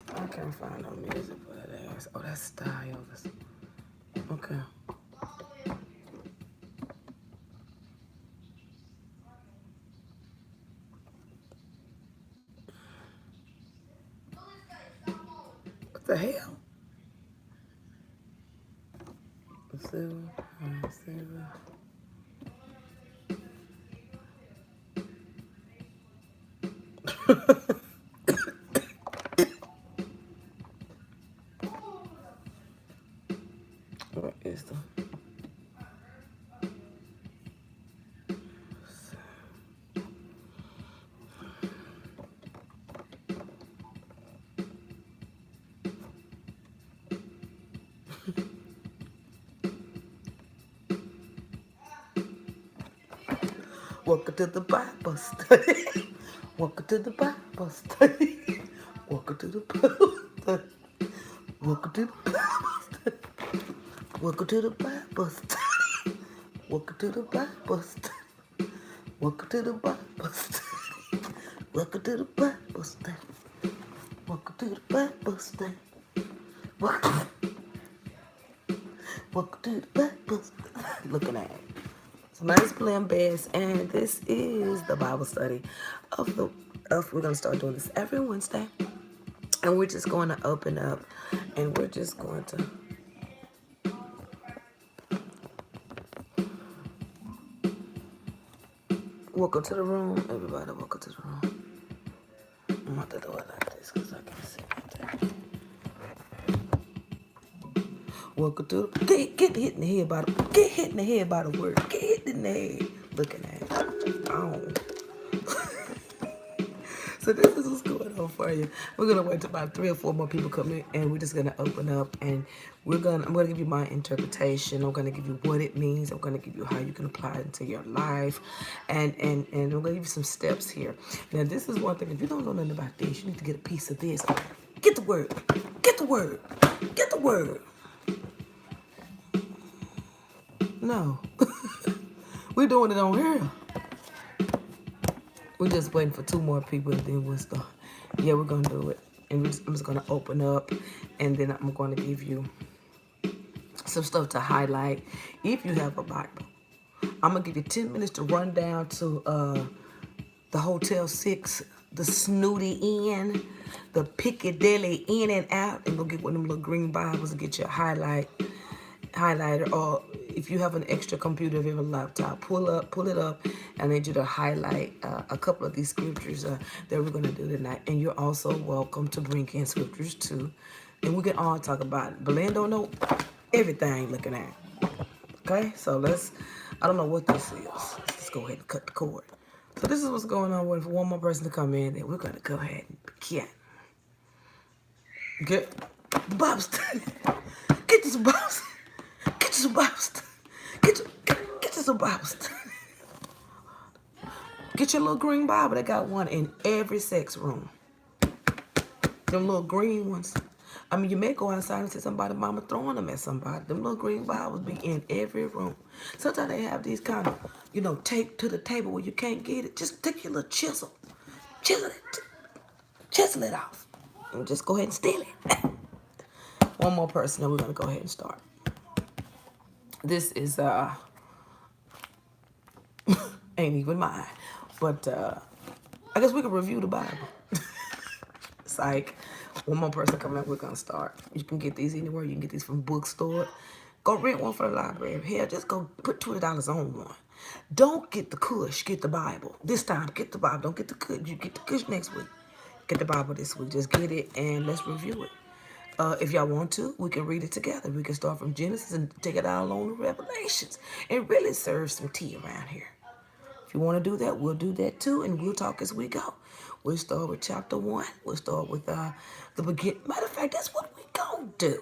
I can't find no music for that ass. Oh, that's Styles. Okay. What the hell? Silver, silver. What is the? Welcome to the Bible study. Welcome to the Bible study. Welcome to the Bible study. Welcome to the Bible study. Welcome to the Bible study. Welcome to the Bible study. Welcome to the Bible study. Welcome to the Bible study. Welcome to the Bible study. Welcome, welcome to the Bible study. Looking at it. Somebody's playing bass, and this is the Bible study of the. We're gonna start doing this every Wednesday, and we're just going to open up, and we're just going to. Welcome to the room, everybody. Welcome to the room. I'm about to do it like this because I can see it. Welcome to the. Get hit in the head by the. Get hit in the head by the word. Get hit in the head. Looking at it. Oh. So this is what's going on for you. We're gonna wait till about 3 or 4 more people come in, and we're just gonna open up, and I'm gonna give you my interpretation. I'm gonna give you what it means. I'm gonna give you how you can apply it into your life, and I'm gonna give you some steps here. Now this is one thing. If you don't know nothing about this, you need to get a piece of this. Get the word. Get the word. Get the word. No, we're doing it on here. We're just waiting for 2 more people, and then we'll start. Yeah, we're gonna do it, and I'm just gonna open up, and then I'm gonna give you some stuff to highlight if you have a Bible. I'm gonna give you 10 minutes to run down to the Hotel 6, the Snooty Inn, the Piccadilly In and Out, and go get one of them little green Bibles and get your highlighter, or if you have an extra computer, if you have a laptop, pull it up. I need you to highlight a couple of these scriptures that we're going to do tonight. And you're also welcome to bring in scriptures too, and we can all talk about it. Belen don't know everything looking at. Okay, so I don't know what this is. Let's go ahead and cut the cord. So this is what's going on. Waiting for one more person to come in, and we're going to go ahead and begin. Get the Bible study. Get this Bible study. Get you some Bible study. Get you some Bible study. Get your little green Bible. They got one in every sex room. Them little green ones. I mean, you may go outside and see somebody, mama throwing them at somebody. Them little green Bibles be in every room. Sometimes they have these kind of, taped to the table where you can't get it. Just take your little chisel. Chisel it off. And just go ahead and steal it. One more person, and we're going to go ahead and start. This is, ain't even mine. But I guess we can review the Bible. It's like one more person coming up, we're going to start. You can get these anywhere. You can get these from bookstore. Go rent one for the library. Hell, just go put $20 on one. Don't get the Kush, get the Bible. This time, get the Bible. Don't get the Kush. You get the Kush next week. Get the Bible this week. Just get it and let's review it. If y'all want to, we can read it together. We can start from Genesis and take it out along the Revelations. It really serves some tea around here. If you want to do that, we'll do that too, and we'll talk as we go. We'll start with chapter 1. We'll start with the beginning. Matter of fact, that's what we gonna do.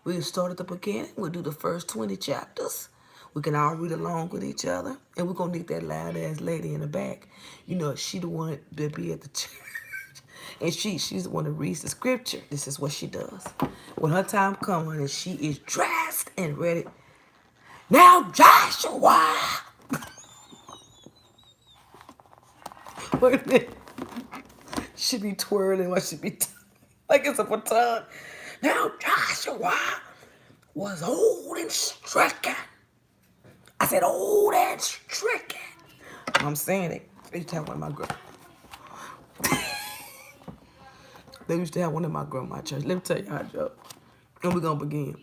We'll start at the beginning. We'll do the first 20 chapters. We can all read along with each other, and we're gonna need that loud ass lady in the back. She the one that be at the church. And she's the one that reads the scripture. This is what she does. When her time comes and she is dressed and ready. Now Joshua. Wait a minute. She be twirling while she be like it's a baton. Now Joshua was old and stricken. I said old and stricken. I'm saying it. They used to have one in my They used to have one in my grandma church. Let me tell y'all a joke. And we're gonna begin.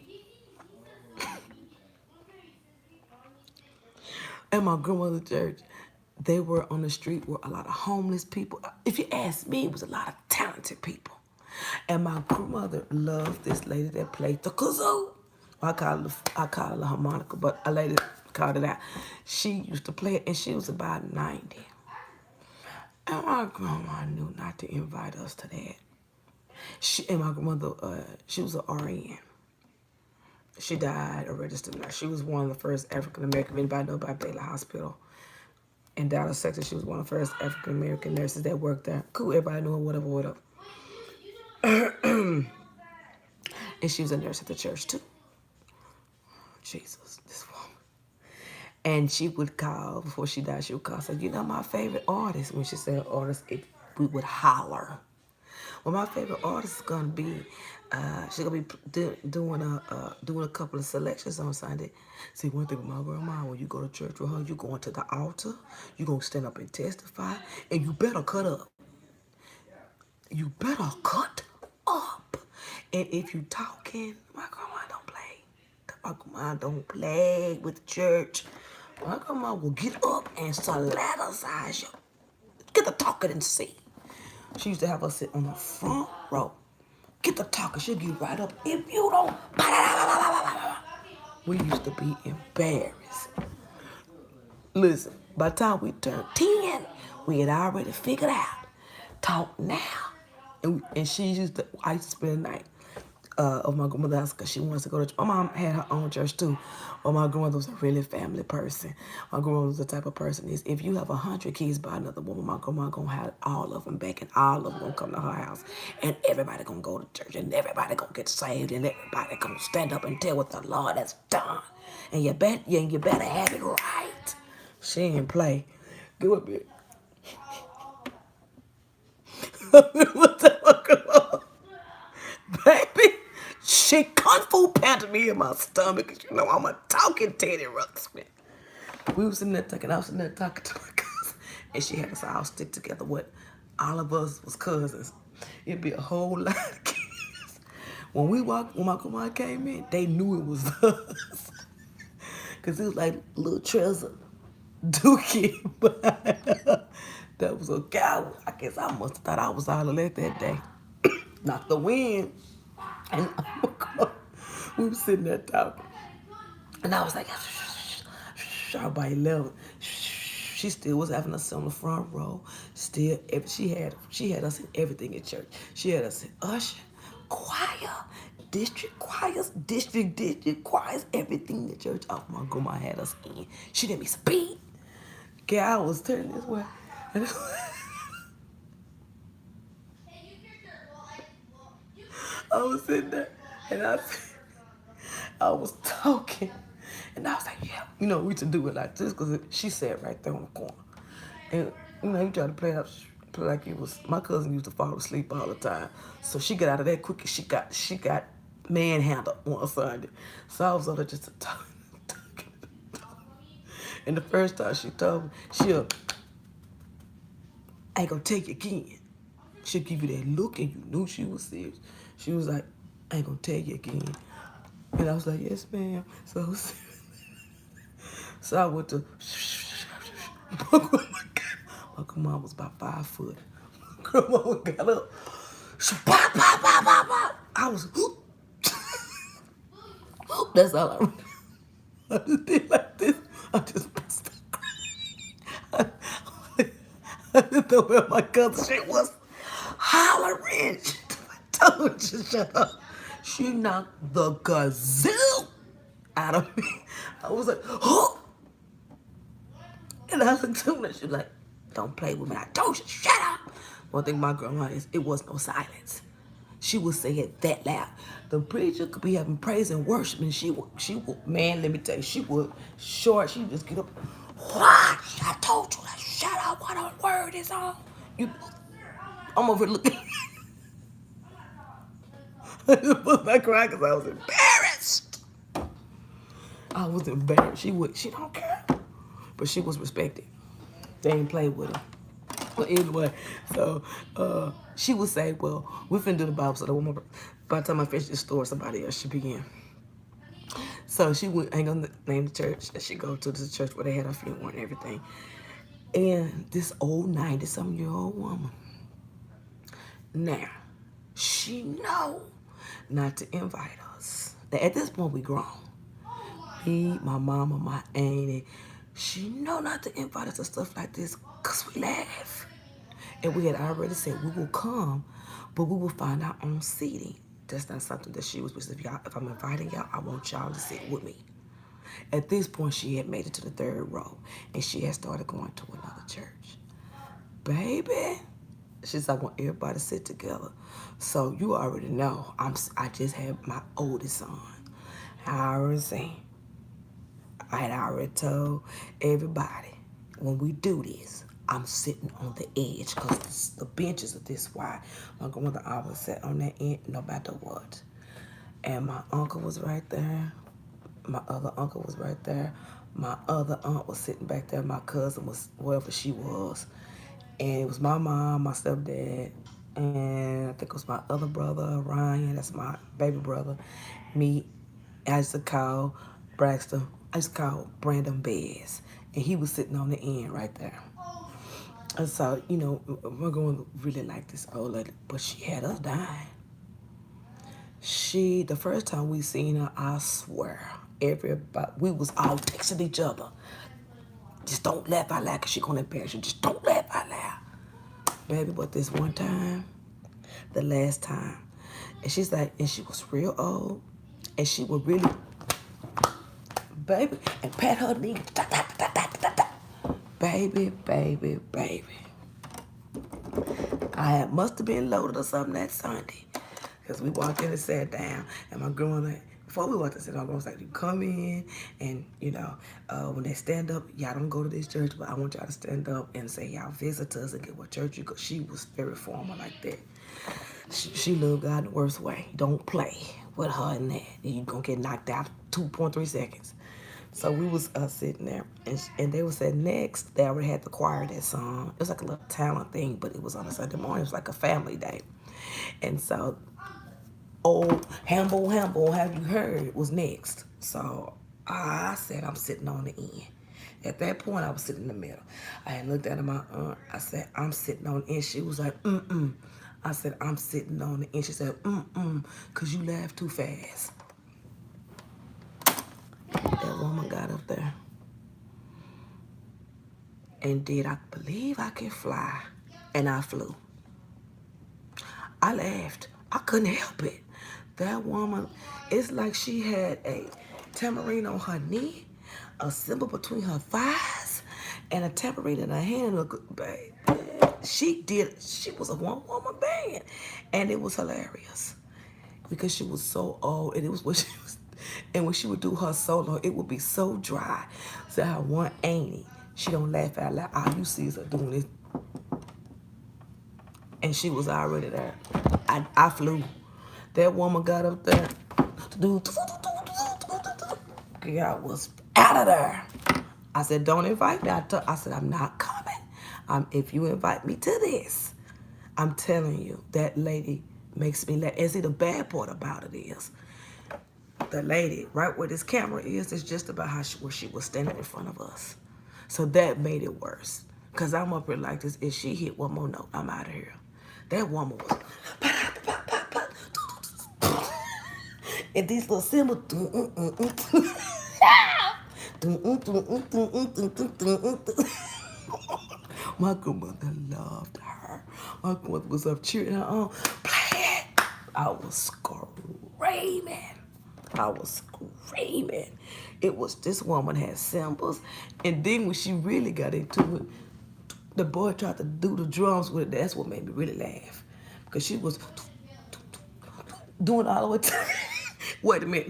At my grandmother's church, they were on the street with a lot of homeless people. If you ask me, it was a lot of talented people. And my grandmother loved this lady that played the kazoo. I call it a harmonica, but a lady called it out. She used to play it, and she was about 90. And my grandma knew not to invite us to that. And my grandmother, she was an RN. She died a registered nurse. She was one of the first African American. Anybody know about Baylor Hospital in Dallas, Texas? She was one of the first African American nurses that worked there. Cool, everybody knew her, whatever. And she was a nurse at the church too. Jesus, this woman. And she would call, before she died, she would call, say, you know, my favorite artist. When she said artist, we would holler. Well, my favorite artist is gonna be, she's gonna be doing a couple of selections on Sunday. See, one thing with my grandma, when you go to church with her, you going to the altar, you gonna stand up and testify, and you better cut up. You better cut up. And if you talking, my grandma don't play. My grandma don't play with the church. My grandma will get up and solidify you. Get the talking and see. She used to have us sit on the front row. Get the talking. She'll get right up. If you don't, we used to be embarrassed. Listen, by the time we turned 10, we had already figured out. Talk now. And I used to spend the night of my grandmother's house because she wanted to go to church. My mom had her own church too, but my grandmother was a really family person. My grandmother was the type of person is, if you have 100 kids by another woman, my grandma gonna have all of them back, and all of them gonna come to her house, and everybody gonna go to church, and everybody gonna get saved, and everybody gonna stand up and tell what the Lord has done. And you better have it right. She didn't play. Give a bit. What the fuck? Baby, she kung fu panted me in my stomach because you know I'm a talking Teddy Ruxpin. We was sitting there talking, I was sitting there talking to my cousin, and she had us all stick together. What all of us was cousins. It'd be a whole lot of kids. When my grandma came in, they knew it was us. Because it was like little Trezor, Dookie. But that was a guy. I guess I must have thought I was all of that day. Not the wind. And we were sitting there talking. And I was like, sharp by 11. She still was having us on the front row. Still, she had us in everything in church. She had us in usher, choir, district choirs, district choirs, everything the church. Oh, my grandma had us in. She didn't be speed. Okay, I was turning this way. I was sitting there, and I was talking, and I was like, yeah, you know, we should do it like this, because she sat right there on the corner. And, you know, you try to play like it was, my cousin used to fall asleep all the time. So she got out of that quick, and she got manhandled one Sunday. So I was over there just talking. And the first time she told me, I ain't gonna take you again. She'll give you that look, and you knew she was serious. She was like, I ain't gonna tell you again. And I was like, yes, ma'am. So I went to, my grandma was about 5 foot. My grandma got up. I was, that's all I remember. I just did like this. I just busted crying. I didn't know where my cousin shit was hollering. I told you, shut up. She knocked the gazoo out of me. I was like, oh. And I looked at her and she was like, don't play with me. I told you, shut up. One thing my grandma is, it was no silence. She would say it that loud. The preacher could be having praise and worship, and she would, man, let me tell you, she would just get up. What? I told you, like, shut up, what a word is on. I'm over looking. I just was not crying because I was embarrassed. I was embarrassed. She don't care. But she was respected. They ain't play with her. But anyway, so she would say, well, we finna do the Bible study. By the time I finish this story, somebody else should begin. So she went, I ain't gonna name the church that she go to, the church where they had her funeral and everything. And this old 90-something-year-old woman, now, she know not to invite us. Now, at this point, we grown. Me, my mama, my auntie, she know not to invite us to stuff like this because we laugh. And we had already said we will come, but we will find our own seating. That's not something that she was, if I'm inviting y'all, I want y'all to sit with me. At this point, she had made it to the third row, and she had started going to another church. Baby, she's like, I want everybody to sit together. So you already know, I just had my oldest son. I had already told everybody, when we do this, I'm sitting on the edge because the benches are this wide. My grandmother always sat on that end no matter what. And my uncle was right there. My other uncle was right there. My other aunt was sitting back there. My cousin was wherever she was. And it was my mom, my stepdad, and I think it was my other brother, Ryan, that's my baby brother, me. I used to call Braxton, I used to call Brandon Bez. And he was sitting on the end right there. And so, we're going to really like this old lady, but she had us dying. The first time we seen her, I swear, everybody, we was all texting each other. Just don't laugh out loud because she's going to embarrass you. Just don't laugh out loud. Baby, but this one time, the last time, and she's like, and she was real old, and she would really, baby, and pat her knee, baby. I must have been loaded or something that Sunday, because we walked in and sat down, and my grandmother, before we walked in, my grandma was like, you come in, and, when they stand up, y'all don't go to this church, but I want y'all to stand up and say y'all visitors and get what church you go. She was very formal like that. She loved God in the worst way. Don't play with her in that. You're going to get knocked out 2.3 seconds. So we was sitting there, and they were saying next, they already had the choir that song. It was like a little talent thing, but it was on a Sunday morning. It was like a family day. And so, Hambo, have you heard, was next. So I said, I'm sitting on the end. At that point, I was sitting in the middle. I had looked at my aunt. I said, I'm sitting on the end. She was like, mm-mm. I said, I'm sitting on the end. She said, mm-mm, because you laughed too fast. That woman got up there and did, I believe I can fly, and I flew. I laughed. I couldn't help it. That woman, it's like she had a tambourine on her knee, a cymbal between her thighs, and a tambourine in her hand. Baby, she was a one-woman band, and it was hilarious because she was so old, and it was what she was. And when she would do her solo, it would be so dry. So her one auntie, she don't laugh out loud. All you see is her doing this. And she was already there. I flew. That woman got up there. I was out of there. I said, don't invite me. I said, I'm not coming. If you invite me to this, I'm telling you, that lady makes me laugh. And see, the bad part about it is, the lady, right where this camera is just about where she was standing in front of us. So that made it worse. Because I'm up here like this. If she hit one more note, I'm out of here. That woman was... And these little symbols... My grandmother loved her. My grandmother was up cheering her on. Play it! I was screaming. It was, this woman had cymbals. And then when she really got into it, the boy tried to do the drums with it. That's what made me really laugh. Because she was doing all the way. Wait a minute.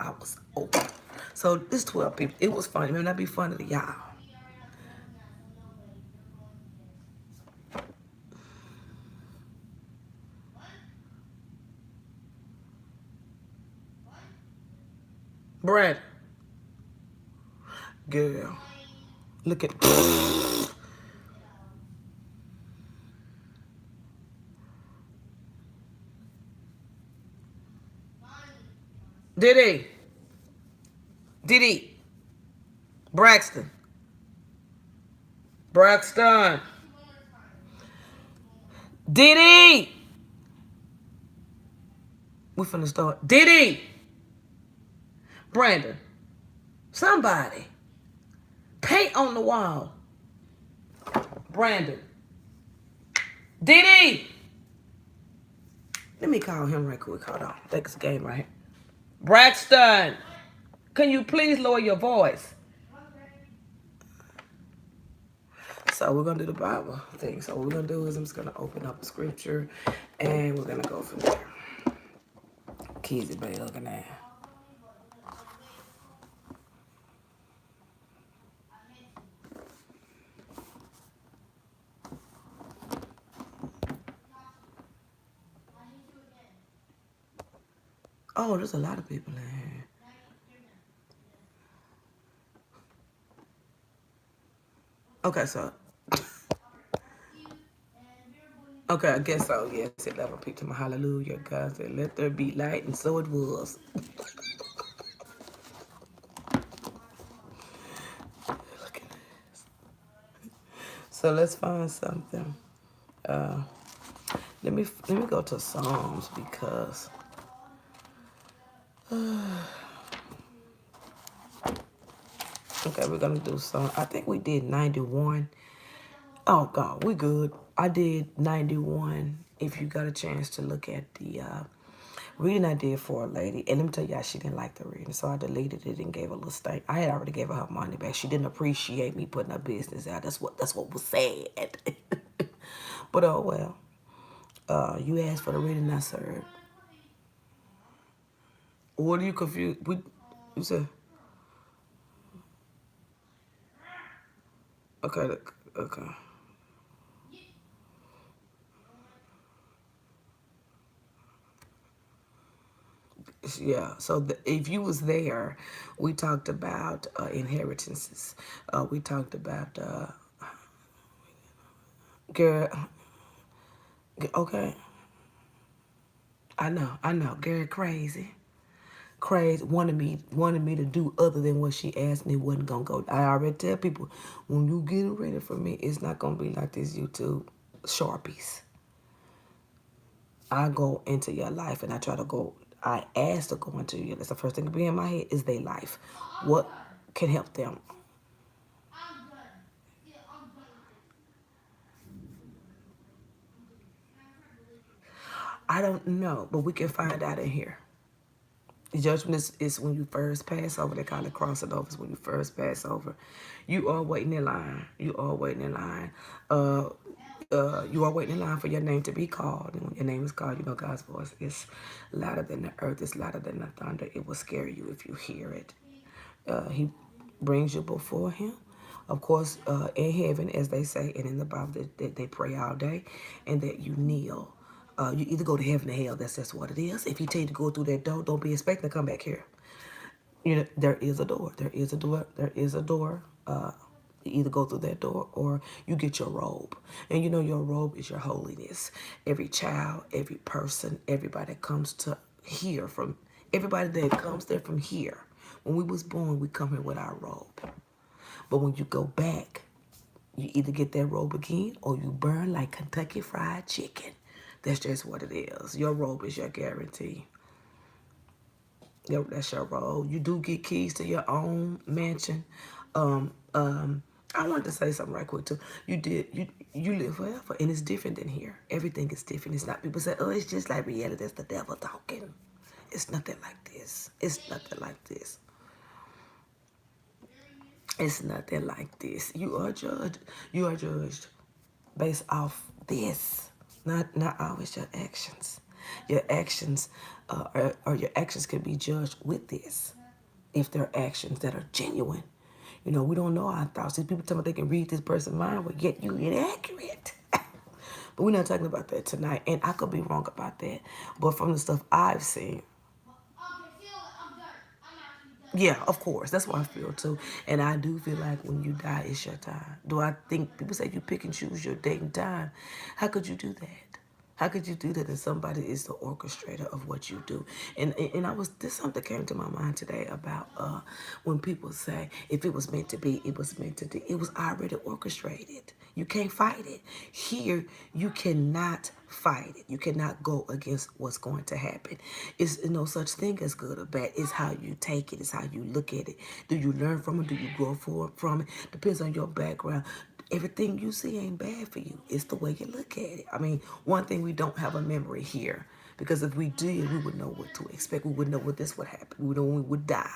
I was over. So this 12 people, it was funny. It may not be funny to y'all. Brad, girl, look at. Diddy, Diddy, Braxton, Braxton, Diddy. We finna start. Diddy, Brandon, somebody, paint on the wall. Brandon, Diddy. Let me call him right quick. Hold on. Take this game right here. Braxton, can you please lower your voice? So we're gonna do the Bible thing. So what we're gonna do is I'm just gonna open up a scripture and we're gonna go from there. Kizzy Bay looking at. Oh, there's a lot of people in here. Okay, so okay, I guess so. Yes, 11 people. My hallelujah, God said, "Let there be light," and so it was. Look at this. So let's find something. Uh, let me go to Psalms because. Okay, we're gonna do some. I think we did 91. Oh God, we good. I did 91. If you got a chance to look at the reading I did for a lady, and let me tell y'all, she didn't like the reading, so I deleted it and gave her a little stank. I had already gave her money back. She didn't appreciate me putting her business out. That's what was said. But oh well. You asked for the reading I served. What are you confused? You said okay. Okay. Yeah, so if you was there, we talked about inheritances. We talked about girl. Okay, I know. Girl, crazy. Wanted me to do other than what she asked me. Wasn't gonna go. I already tell people when you get ready for me, it's not gonna be like this YouTube sharpies. I go into your life and I try to go. I ask to go into you. That's the first thing to be in my head is their life. What can help them? I don't know, but we can find out in here. The judgment is when you first pass over. They call it crossing over. It's when you first pass over. You are waiting in line. You are waiting in line. You are waiting in line for your name to be called. And when your name is called, you know God's voice is louder than the earth. It's louder than the thunder. It will scare you if you hear it. He brings you before him. Of course, in heaven, as they say, and in the Bible, that they pray all day and that you kneel. You either go to heaven or hell. That's just what it is. If he tell you to go through that door, don't be expecting to come back here. You know, there is a door. There is a door. There is a door. You either go through that door or you get your robe. And you know your robe is your holiness. Every child, every person, everybody that comes to here from, everybody that comes there from here. When we was born, we come here with our robe. But when you go back, you either get that robe again or you burn like Kentucky Fried Chicken. That's just what it is. Your robe is your guarantee. That's your robe. You do get keys to your own mansion. I wanted to say something right quick too. You live forever, and it's different than here. Everything is different. It's not people say, "Oh, it's just like reality." That's the devil talking. It's nothing like this. It's nothing like this. It's nothing like this. You are judged. You are judged based off this, not always your actions. Your actions, or your actions can be judged with this, if they're actions that are genuine. You know, we don't know our thoughts. These people tell me they can read this person's mind, but yet you inaccurate. But we're not talking about that tonight, and I could be wrong about that. But from the stuff I've seen, Yeah, of course. That's what I feel too. And I do feel like when you die, it's your time. Do I think people say you pick and choose your date and time? How could you do that? How could you do that if somebody is the orchestrator of what you do? And I was this something came to my mind today about when people say if it was meant to be, it was meant to be. It was already orchestrated. You can't fight it. Here, you cannot fight it. You cannot go against what's going to happen. It's no such thing as good or bad. It's how you take it. It's how you look at it. Do you learn from it? Do you grow from it? Depends on your background. Everything you see ain't bad for you. It's the way you look at it. I mean, one thing, we don't have a memory here. Because if we did, we would know what to expect. We would know what this would happen. We would know when we would die.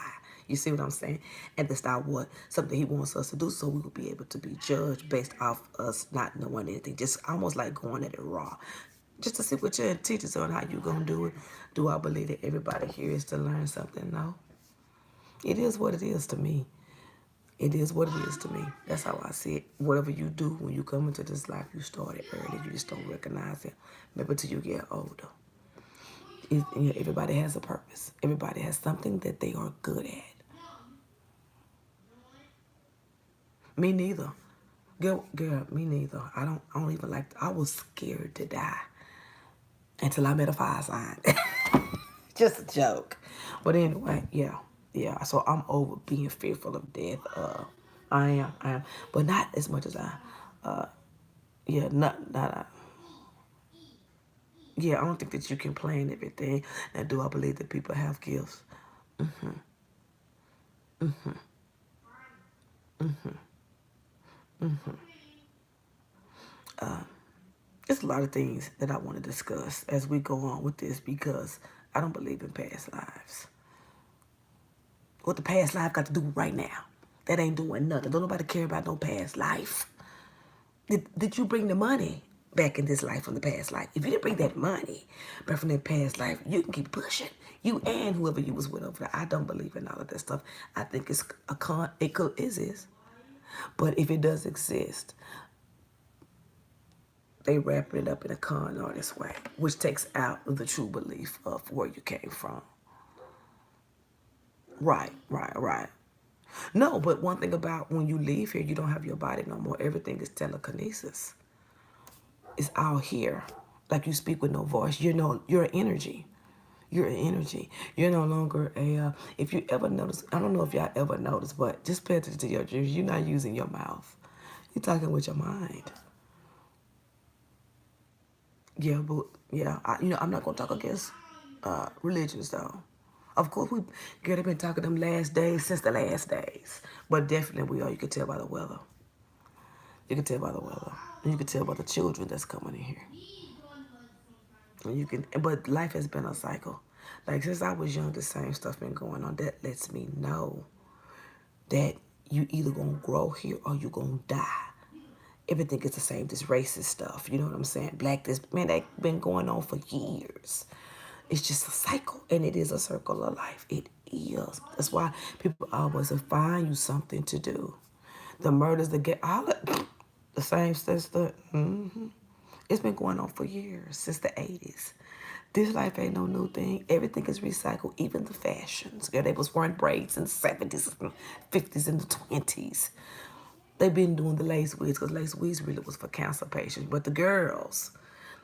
You see what I'm saying? And that's not what something he wants us to do. So we will be able to be judged based off us not knowing anything. Just almost like going at it raw. Just to see what your intentions are and how you going to do it. Do I believe that everybody here is to learn something? No. It is what it is to me. It is what it is to me. That's how I see it. Whatever you do when you come into this life, you started early. You just don't recognize it. Maybe until you get older. Everybody has a purpose. Everybody has something that they are good at. Me neither. Girl, me neither. I don't even like, I was scared to die until I met a fire sign. Just a joke. But anyway, yeah. Yeah. So I'm over being fearful of death. I am. But not as much as yeah, yeah, I don't think that you can plan everything. Now, do I believe that people have gifts? There's a lot of things that I want to discuss as we go on with this because I don't believe in past lives. What the past life got to do right now? That ain't doing nothing. Don't nobody care about no past life. Did you bring the money back in this life from the past life? If you didn't bring that money back from that past life, you can keep pushing. You and whoever you was with over there. I don't believe in all of that stuff. I think it's a con. It could exist, but if it does exist, they wrap it up in a con artist way, which takes out the true belief of where you came from. Right. No, but one thing about when you leave here, you don't have your body no more. Everything is telekinesis. It's all here. Like you speak with no voice. You're an energy. You're an energy. You're no longer if you ever notice, I don't know if y'all ever noticed, but just pay attention to your dreams. You're not using your mouth. You're talking with your mind. Yeah, but yeah, I'm not gonna talk against religions though. Of course, they've been talking them last days since the last days, but definitely we are. You can tell by the weather. You can tell by the weather, and you can tell by the children that's coming in here. And but life has been a cycle. Like since I was young, the same stuff been going on. That lets me know that you either gonna grow here or you gonna die. Everything is the same. This racist stuff, you know what I'm saying? Black, this man, that been going on for years. It's just a cycle, and it is a circle of life. It is. That's why people always find you something to do. The murders, all the same stuff. It's been going on for years, since the 80s. This life ain't no new thing. Everything is recycled, even the fashions. Girl, they was wearing braids in the 70s and 50s and the 20s. They've been doing the lace wigs because lace wigs really was for cancer patients. But the girls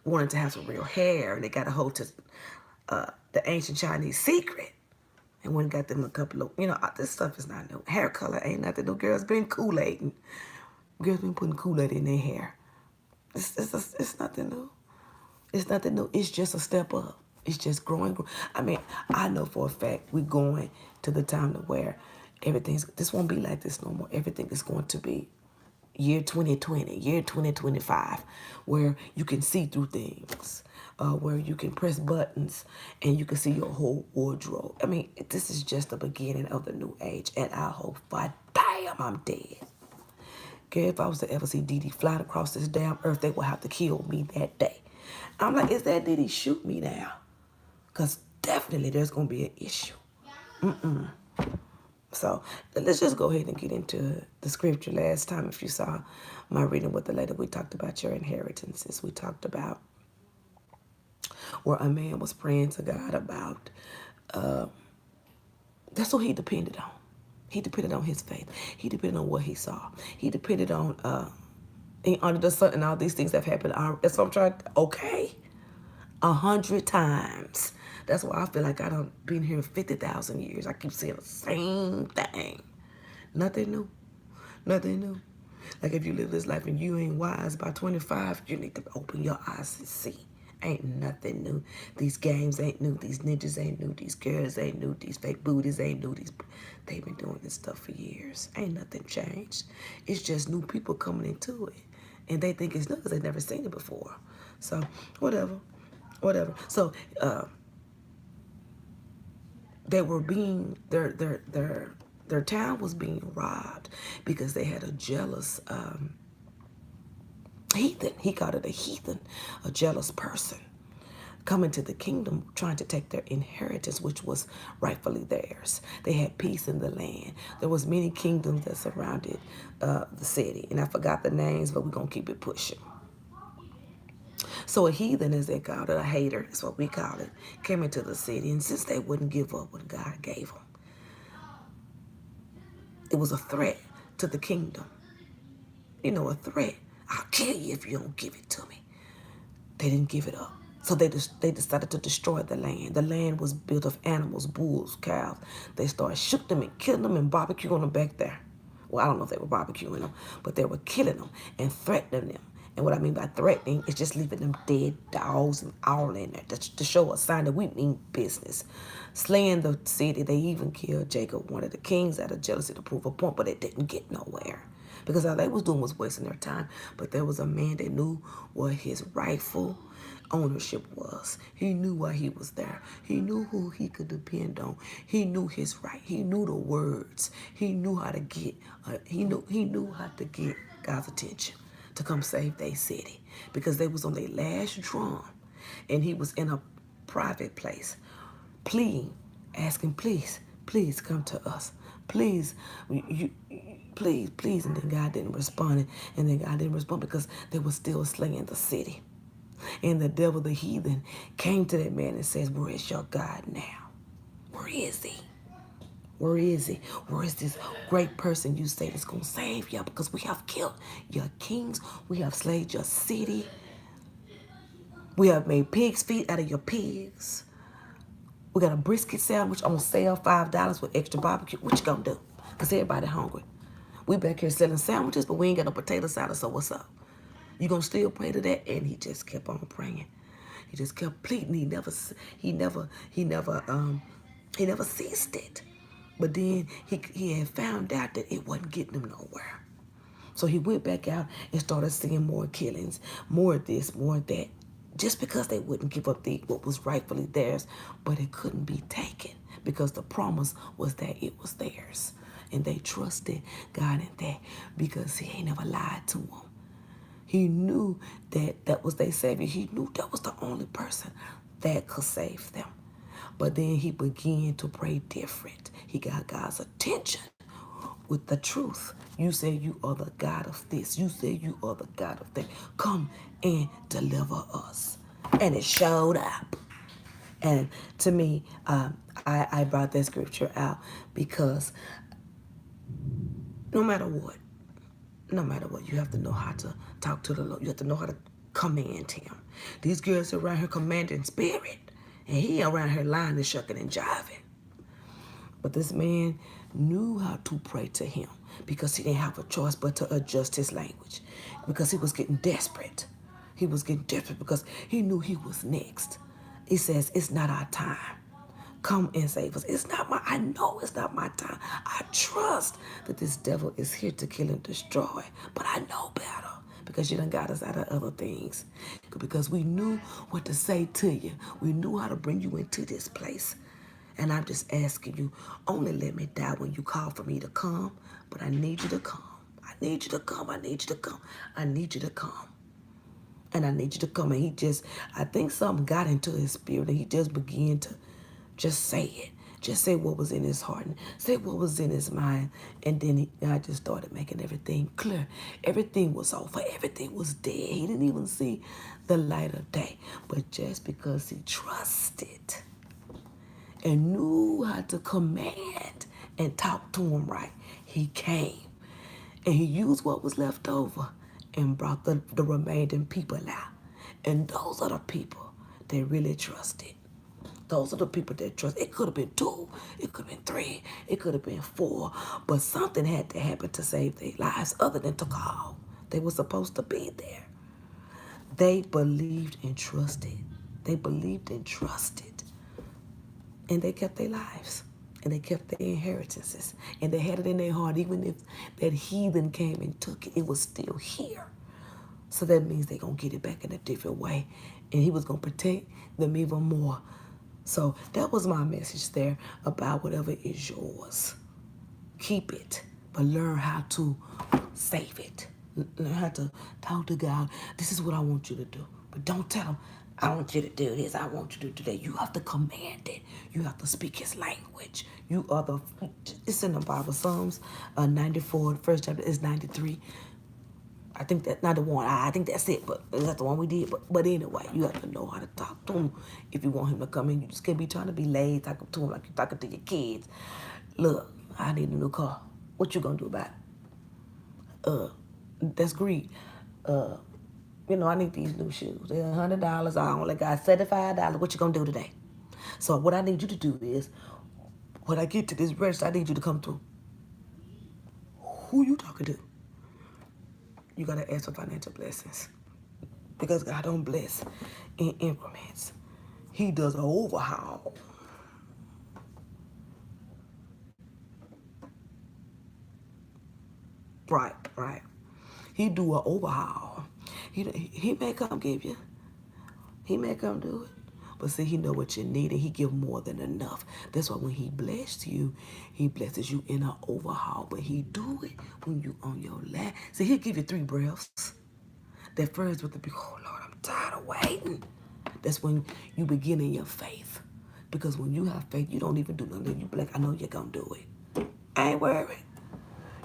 wanted to have some real hair, and they got a hold to the ancient Chinese secret. And went and got them a couple of, this stuff is not new. Hair color ain't nothing new. Girls been Kool-Aiding. Girls been putting Kool-Aid in their hair. It's nothing new. It's nothing new. It's just a step up. It's just growing. I mean, I know for a fact we're going to the time to where this won't be like this no more. Everything is going to be year 2020, year 2025, where you can see through things, where you can press buttons and you can see your whole wardrobe. I mean, this is just the beginning of the new age, and I hope by damn I'm dead. Okay, if I was to ever see Dee Dee flying across this damn earth, they would have to kill me that day. I'm like, is that Dee Dee? Shoot me now. Because definitely there's going to be an issue. So let's just go ahead and get into the scripture. Last time, if you saw my reading with the lady, we talked about your inheritances. We talked about where a man was praying to God about That's what he depended on. He depended on his faith. He depended on what he saw. He depended on under the sun and all these things that have happened. That's what I'm trying. Okay, 100 times. That's why I feel like I done been here 50,000 years. I keep saying the same thing. Nothing new. Nothing new. Like if you live this life and you ain't wise by 25, you need to open your eyes and see. Ain't nothing new. These games ain't new. These ninjas ain't new. These girls ain't new. These fake booties ain't new. They've been doing this stuff for years. Ain't nothing changed. It's just new people coming into it. And they think it's new because they've never seen it before. So, whatever. Whatever. So, they were being, their town was being robbed because they had a jealous heathen. He called it a heathen, a jealous person coming to the kingdom trying to take their inheritance, which was rightfully theirs. They had peace in the land. There was many kingdoms that surrounded the city, and I forgot the names, but we're gonna keep it pushing. So a heathen, as they called it, a hater is what we call it, came into the city, and since they wouldn't give up what God gave them, it was a threat to the kingdom. You know, a threat. I'll kill you if you don't give it to me. They didn't give it up. So they decided to destroy the land. The land was built of animals, bulls, cows. They started shooting them and killing them and barbecuing them back there. Well, I don't know if they were barbecuing them, but they were killing them and threatening them. And what I mean by threatening is just leaving them dead dogs and all in there to show a sign that we mean business. Slaying the city, they even killed Jacob, one of the kings, out of jealousy to prove a point, but it didn't get nowhere. Because all they was doing was wasting their time. But there was a man that knew what his rightful ownership was. He knew why he was there. He knew who he could depend on. He knew his right. He knew the words. He knew how to get. He knew how to get God's attention to come save their city, because they was on their last drum, and he was in a private place, pleading, asking, please, please come to us, please, please. And then God didn't respond, and then God didn't respond because they were still slaying the city. And the devil, the heathen, came to that man and says, where is your God now? Where is he? Where is he? Where is this great person you say is going to save you? Because we have killed your kings. We have slayed your city. We have made pig's feet out of your pigs. We got a brisket sandwich on sale, $5 with extra barbecue. What you going to do? Because everybody hungry. We back here selling sandwiches, but we ain't got no potato salad, so what's up? You going to still pray to that? And he just kept on praying. He just kept pleading. He never ceased it. But then he had found out that it wasn't getting him nowhere. So he went back out and started seeing more killings, more of this, more of that, just because they wouldn't give up what was rightfully theirs, but it couldn't be taken because the promise was that it was theirs. And they trusted God in that because he ain't never lied to them. He knew that was their Savior. He knew that was the only person that could save them. But then he began to pray different. He got God's attention with the truth. You say you are the God of this. You say you are the God of that. Come and deliver us. And it showed up. And to me, I brought that scripture out because no matter what, you have to know how to talk to the Lord. You have to know how to command him. These girls are around here commanding spirit. And he around here lying and shucking and jiving. But this man knew how to pray to him because he didn't have a choice but to adjust his language because he was getting desperate. He was getting desperate because he knew he was next. He says, it's not our time. Come and save us. I know it's not my time. I trust that this devil is here to kill and destroy, but I know better because you done got us out of other things. Because we knew what to say to you. We knew how to bring you into this place. And I'm just asking you, only let me die when you call for me to come, but I need you to come. I need you to come. I need you to come. I need you to come. And I need you to come. And I think something got into his spirit and he just began to just say it. Just say what was in his heart and say what was in his mind. And then I just started making everything clear. Everything was over. Everything was dead. He didn't even see the light of day. But just because he trusted and knew how to command and talk to him right, he came and he used what was left over and brought the remaining people out. And those are the people that really trusted. Those are the people that trust. It could have been 2, it could have been 3, it could have been 4, but something had to happen to save their lives other than to call. They were supposed to be there. They believed and trusted. They believed and trusted. And they kept their lives. And they kept their inheritances. And they had it in their heart, even if that heathen came and took it, it was still here. So that means they're going to get it back in a different way. And he was going to protect them even more. So that was my message there about whatever is yours. Keep it, but learn how to save it. Learn how to talk to God. This is what I want you to do. But don't tell him, I want you to do this. I want you to do that. You have to command it. You have to speak his language. You are the, it's in the Bible, Psalms 94, the first chapter is 93. I think that, not the one, I think that's it, but that's the one we did. But anyway, you have to know how to talk to him if you want him to come in. You just can't be trying to be lazy, talking to him like you're talking to your kids. Look, I need a new car. What you gonna do about it? That's greed. I need these new shoes. They're $100. I only got $75. What you gonna do today? So what I need you to do is, when I get to this register, I need you to come through. Who you talking to? You gotta ask for financial blessings. Because God don't bless in increments. He does an overhaul. Right. He do an overhaul. He may come give you. He may come do it. But see, he know what you need and he give more than enough. That's why when he blesses you, he blesses you in an overhaul. But he do it when you on your lap. See, he'll give you 3 breaths. That first with the big, oh Lord, I'm tired of waiting. That's when you begin in your faith. Because when you have faith, you don't even do nothing. You be like, I know you're going to do it. I ain't worried.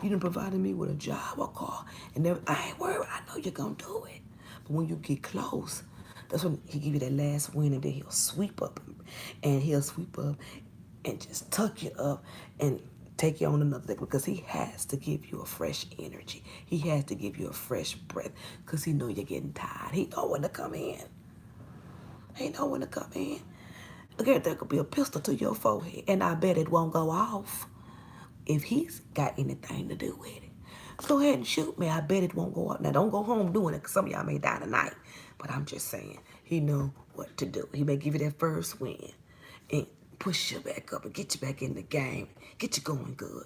You done provided me with a job or car. And I ain't worried. I know you're going to do it. But when you get close, that's when he give you that last win, and then he'll sweep up. And he'll sweep up and just tuck you up and take you on another day, because he has to give you a fresh energy. He has to give you a fresh breath because he know you're getting tired. He know when to come in. He know when to come in. Again, there could be a pistol to your forehead, and I bet it won't go off if he's got anything to do with it. Go ahead and shoot me. I bet it won't go off. Now, don't go home doing it, because some of y'all may die tonight. But I'm just saying, he know what to do. He may give you that first win and push you back up and get you back in the game, get you going good.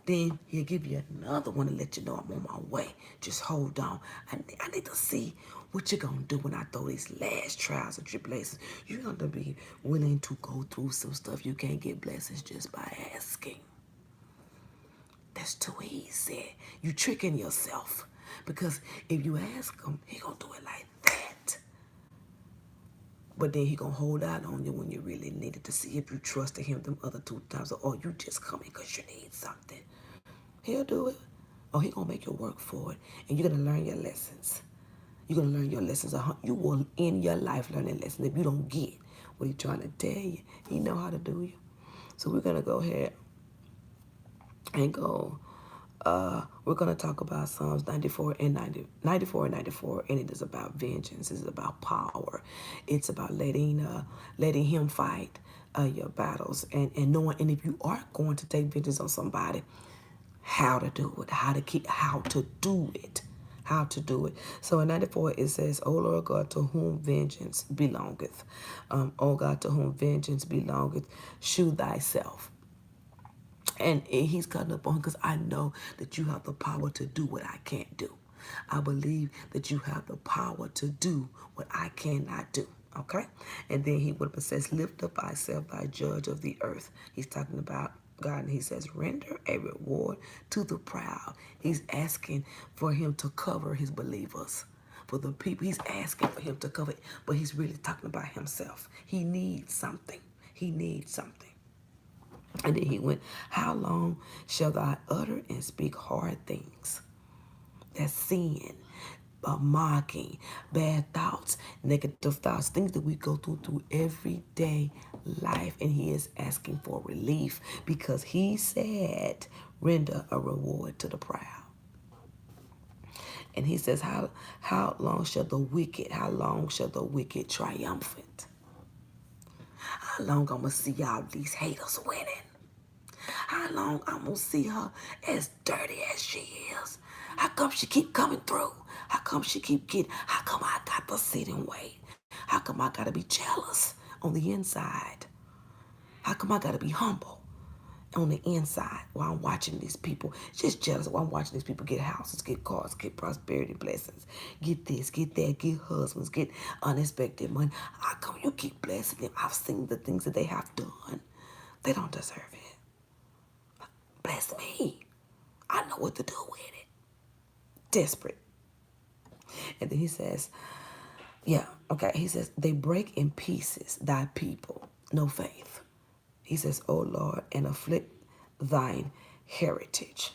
Then he'll give you another one to let you know I'm on my way. Just hold on. I need to see what you're going to do when I throw these last trials and tribulations. You're going to be willing to go through some stuff. You can't get blessings just by asking. That's too easy. You tricking yourself. Because if you ask him, he going to do it like that. But then he going to hold out on you when you really need it, to see if you trusted him them other 2 times, or you just coming because you need something. He'll do it. Or he going to make you work for it. And you're going to learn your lessons. You're going to learn your lessons. You will end your life learning lessons if you don't get what he's trying to tell you. He know how to do you. So we're going to go ahead and go. We're going to talk about Psalms 94 and 94, and it is about vengeance. It's about power. It's about letting him fight your battles, and knowing, and if you are going to take vengeance on somebody, how to do it, how to do it. So in 94 it says, O Lord God, to whom vengeance belongeth. O God, to whom vengeance belongeth, shew thyself. And he's cutting up on, because I know that you have the power to do what I can't do. I believe that you have the power to do what I cannot do. Okay? And then he would have says, lift up thyself, thy judge of the earth. He's talking about God, and he says, render a reward to the proud. He's asking for him to cover his believers. For the people, he's asking for him to cover it, but he's really talking about himself. He needs something. And then he went, how long shall I utter and speak hard things? That's sin. mocking, bad thoughts, negative thoughts, things that we go through everyday life. And he is asking for relief because he said, render a reward to the proud. And he says, how long shall the wicked triumphant? How long I'm going to see all these haters winning? How long I'm going to see her as dirty as she is? How come she keep coming through? How come she keep getting, how come I got to sit and wait? How come I got to be jealous on the inside? How come I got to be humble on the inside while I'm watching these people? Just jealous while I'm watching these people get houses, get cars, get prosperity blessings, get this, get that, get husbands, get unexpected money. How come you keep blessing them? I've seen the things that they have done. They don't deserve it. Bless me. I know what to do with it. Desperate. And then he says, he says, they break in pieces thy people, no faith. He says, O Lord, and afflict thine heritage.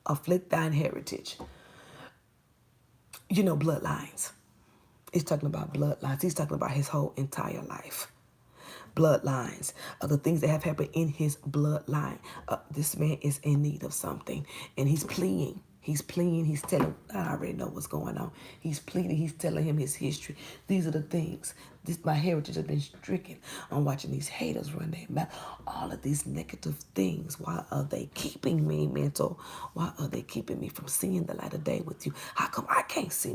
Afflict thine heritage. You know, bloodlines. He's talking about bloodlines. He's talking about his whole entire life. Bloodlines are the things that have happened in his bloodline. This man is in need of something, and he's pleading. He's pleading. He's telling, I already know what's going on. He's pleading. He's telling him his history. These are the things. My heritage has been stricken. I'm watching these haters run their mouth. All of these negative things. Why are they keeping me mental? Why are they keeping me from seeing the light of day with you? How come I can't see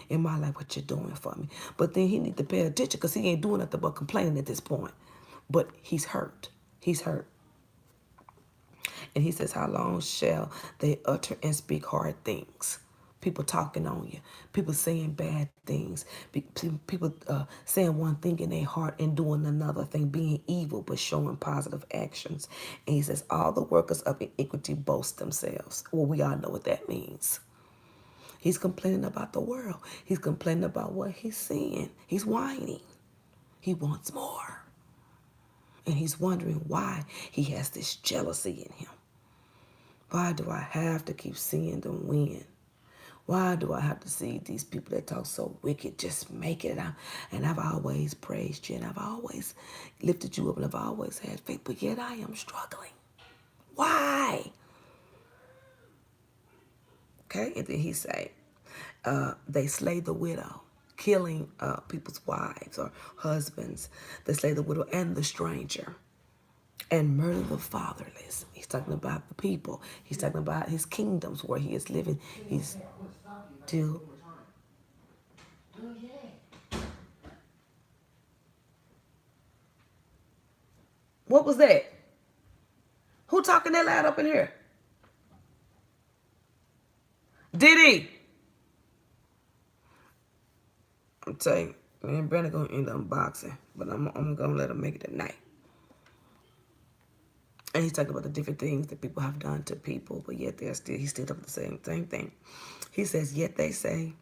in my life what you're doing for me? But then he need to pay attention because he ain't doing nothing but complaining at this point. But he's hurt. He's hurt. And he says, how long shall they utter and speak hard things? People talking on you. People saying bad things. People saying one thing in their heart and doing another thing. Being evil but showing positive actions. And he says, all the workers of iniquity boast themselves. Well, we all know what that means. He's complaining about the world. He's complaining about what he's seeing. He's whining. He wants more. And he's wondering why he has this jealousy in him. Why do I have to keep seeing them win? Why do I have to see these people that talk so wicked just make it out? And I've always praised you, and I've always lifted you up, and I've always had faith, but yet I am struggling. Why? Okay, and then he say, they slay the widow, killing people's wives or husbands. They slay the widow and the stranger, and murder the fatherless. He's talking about the people. He's talking about his kingdoms where he is living. He's still. What was that? Who talking that loud up in here? Diddy. I'm telling you, me and Brandon gonna end up boxing, but I'm gonna let him make it tonight. And he's talking about the different things that people have done to people, but yet he's still doing the same thing. He says, yet they say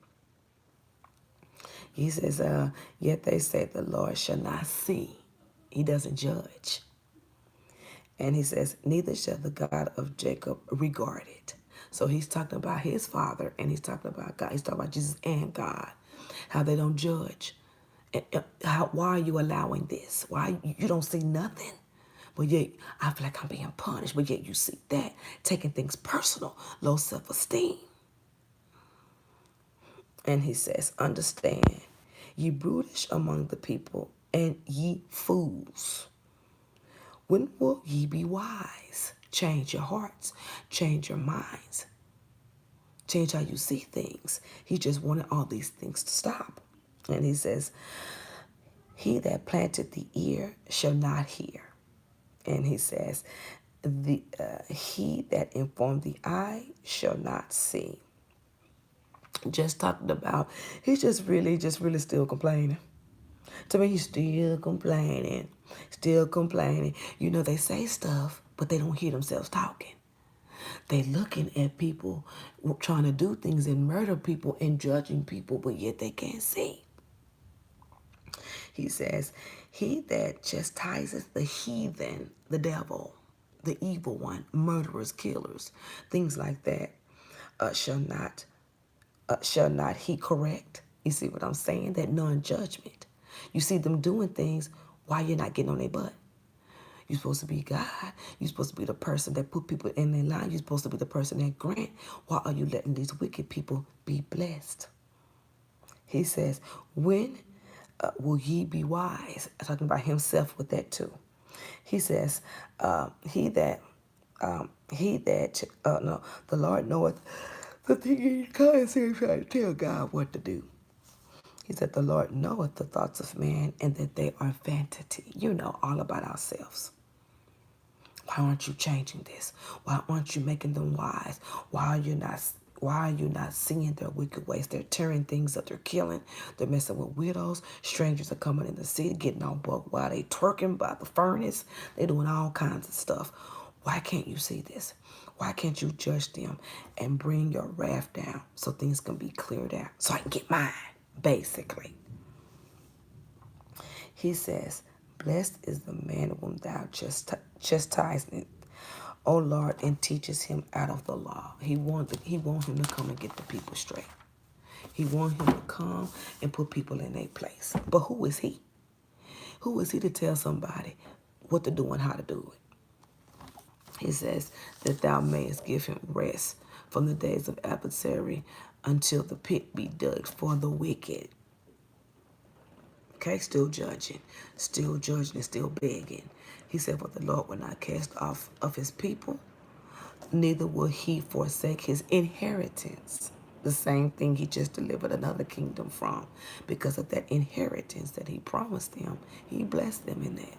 the Lord shall not see. He doesn't judge. And he says, neither shall the God of Jacob regard it. So he's talking about his father, and he's talking about God. He's talking about Jesus and God, how they don't judge. Why are you allowing this? Why you don't see nothing? But yet, I feel like I'm being punished. But yet you see that, taking things personal, low self-esteem. And he says, understand, ye brutish among the people, and ye fools. When will ye be wise? Change your hearts, change your minds, change how you see things. He just wanted all these things to stop. And he says, he that planted the ear shall not hear. And he says, he that informed the eye shall not see. Just talking about, he's just really still complaining. To me, he's still complaining. You know, they say stuff, but they don't hear themselves talking. They looking at people trying to do things and murder people and judging people, but yet they can't see. He says, he that chastises the heathen, the devil, the evil one, murderers, killers, things like that, shall not shall not he correct? You see what I'm saying? That non-judgment. You see them doing things while you're not getting on their butt. You're supposed to be God. You're supposed to be the person that put people in their line. You're supposed to be the person that grant. Why are you letting these wicked people be blessed? He says, when will ye be wise? Talking about himself with that too. He says, no, the Lord knoweth the thing he trying to tell God what to do. He said, the Lord knoweth the thoughts of man and that they are vanity. You know all about ourselves. Why aren't you changing this? Why aren't you making them wise? Why are you not seeing their wicked ways? They're tearing things up. They're killing. They're messing with widows. Strangers are coming in the city, getting all buck while they twerking by the furnace. They're doing all kinds of stuff. Why can't you see this? Why can't you judge them and bring your wrath down so things can be cleared out so I can get mine, basically? He says, blessed is the man whom thou chastisest, O Lord, and teaches him out of the law. He want him to come and get the people straight. He want him to come and put people in their place. But who is he? Who is he to tell somebody what to do and how to do it? He says that thou mayest give him rest from the days of adversary until the pit be dug for the wicked. Okay, still judging and still begging. He said, for the Lord will not cast off of his people, neither will he forsake his inheritance. The same thing he just delivered another kingdom from. Because of that inheritance that he promised them, he blessed them in that.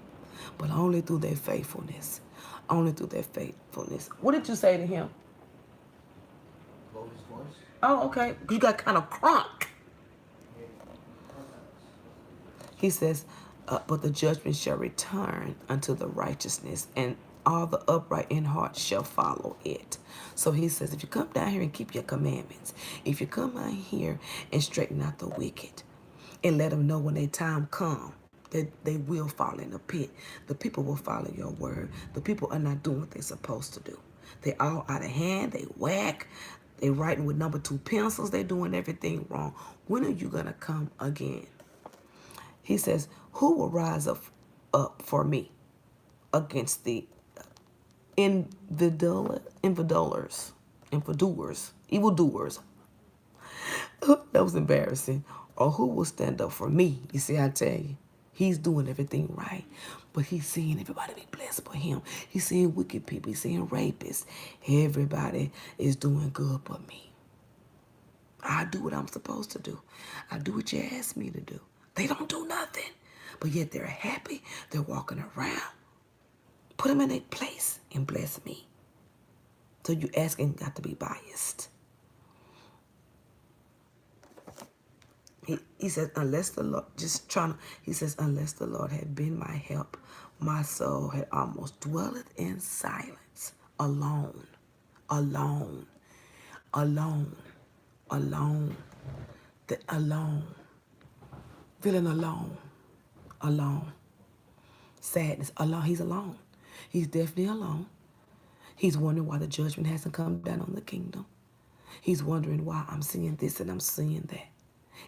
But only through their faithfulness. Only through their faithfulness. What did you say to him? Lower his voice. Oh, okay. You got kind of crunk. He says, but the judgment shall return unto the righteousness, and all the upright in heart shall follow it. So he says, if you come down here and keep your commandments, if you come out here and straighten out the wicked, and let them know when their time come, that they will fall in the pit. The people will follow your word. The people are not doing what they're supposed to do. They all out of hand. They whack. They writing with number 2 pencils. They doing everything wrong. When are you going to come again? He says, who will rise up for me against the evildoers? That was embarrassing. Or who will stand up for me? You see, I tell you, he's doing everything right. But he's seeing everybody be blessed by him. He's seeing wicked people. He's seeing rapists. Everybody is doing good but me. I do what I'm supposed to do. I do what you ask me to do. They don't do nothing. But yet they're happy. They're walking around. Put them in their place and bless me. So you asking got to be biased. He says, unless the Lord, he says, unless the Lord had been my help, my soul had almost dwelleth in silence, alone, alone, alone, alone, feeling alone, sadness, alone. He's alone. He's definitely alone. He's wondering why the judgment hasn't come down on the kingdom. He's wondering why I'm seeing this and I'm seeing that.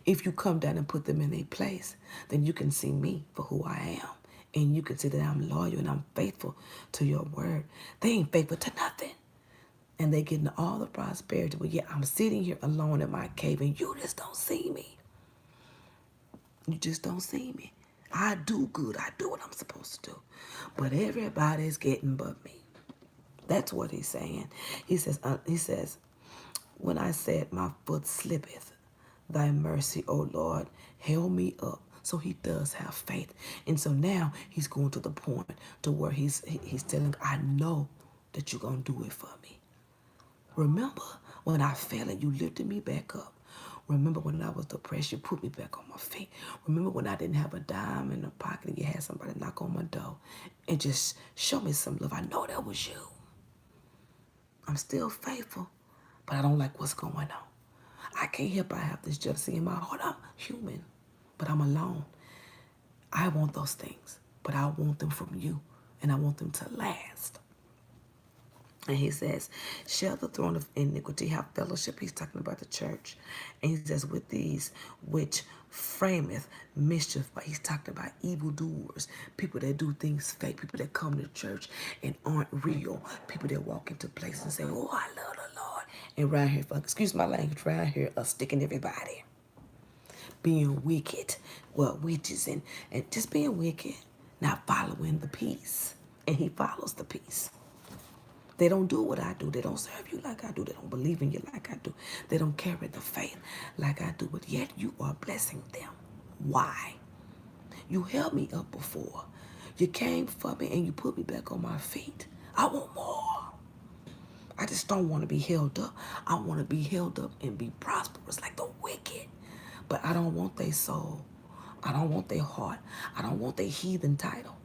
If you come down and put them in their place, then you can see me for who I am. And you can see that I'm loyal and I'm faithful to your word. They ain't faithful to nothing. And they getting all the prosperity. But yet I'm sitting here alone in my cave and you just don't see me. You just don't see me. I do good. I do what I'm supposed to do. But everybody's getting but me. That's what he's saying. He says, when I said my foot slippeth, thy mercy, O Lord, held me up. So he does have faith. And so now he's going to the point to where he's telling, I know that you're going to do it for me. Remember when I fell and you lifted me back up. Remember when I was depressed, you put me back on my feet. Remember when I didn't have a dime in the pocket and you had somebody knock on my door and just show me some love. I know that was you. I'm still faithful, but I don't like what's going on. I can't help I have this jealousy in my heart. I'm human, but I'm alone. I want those things, but I want them from you, and I want them to last. And he says, shall the throne of iniquity have fellowship? He's talking about the church. And he says, with these which frameth mischief. But he's talking about evildoers, people that do things fake, people that come to church and aren't real, people that walk into places and say, oh, I love the Lord. And right here, excuse my language, right here, sticking everybody. Being wicked. Well, witches and just being wicked, not following the peace. And he follows the peace. They don't do what I do. They don't serve you like I do. They don't believe in you like I do. They don't carry the faith like I do. But yet you are blessing them. Why? You held me up before. You came for me and you put me back on my feet. I want more. I just don't want to be held up. I want to be held up and be prosperous like the wicked. But I don't want their soul. I don't want their heart. I don't want their heathen title.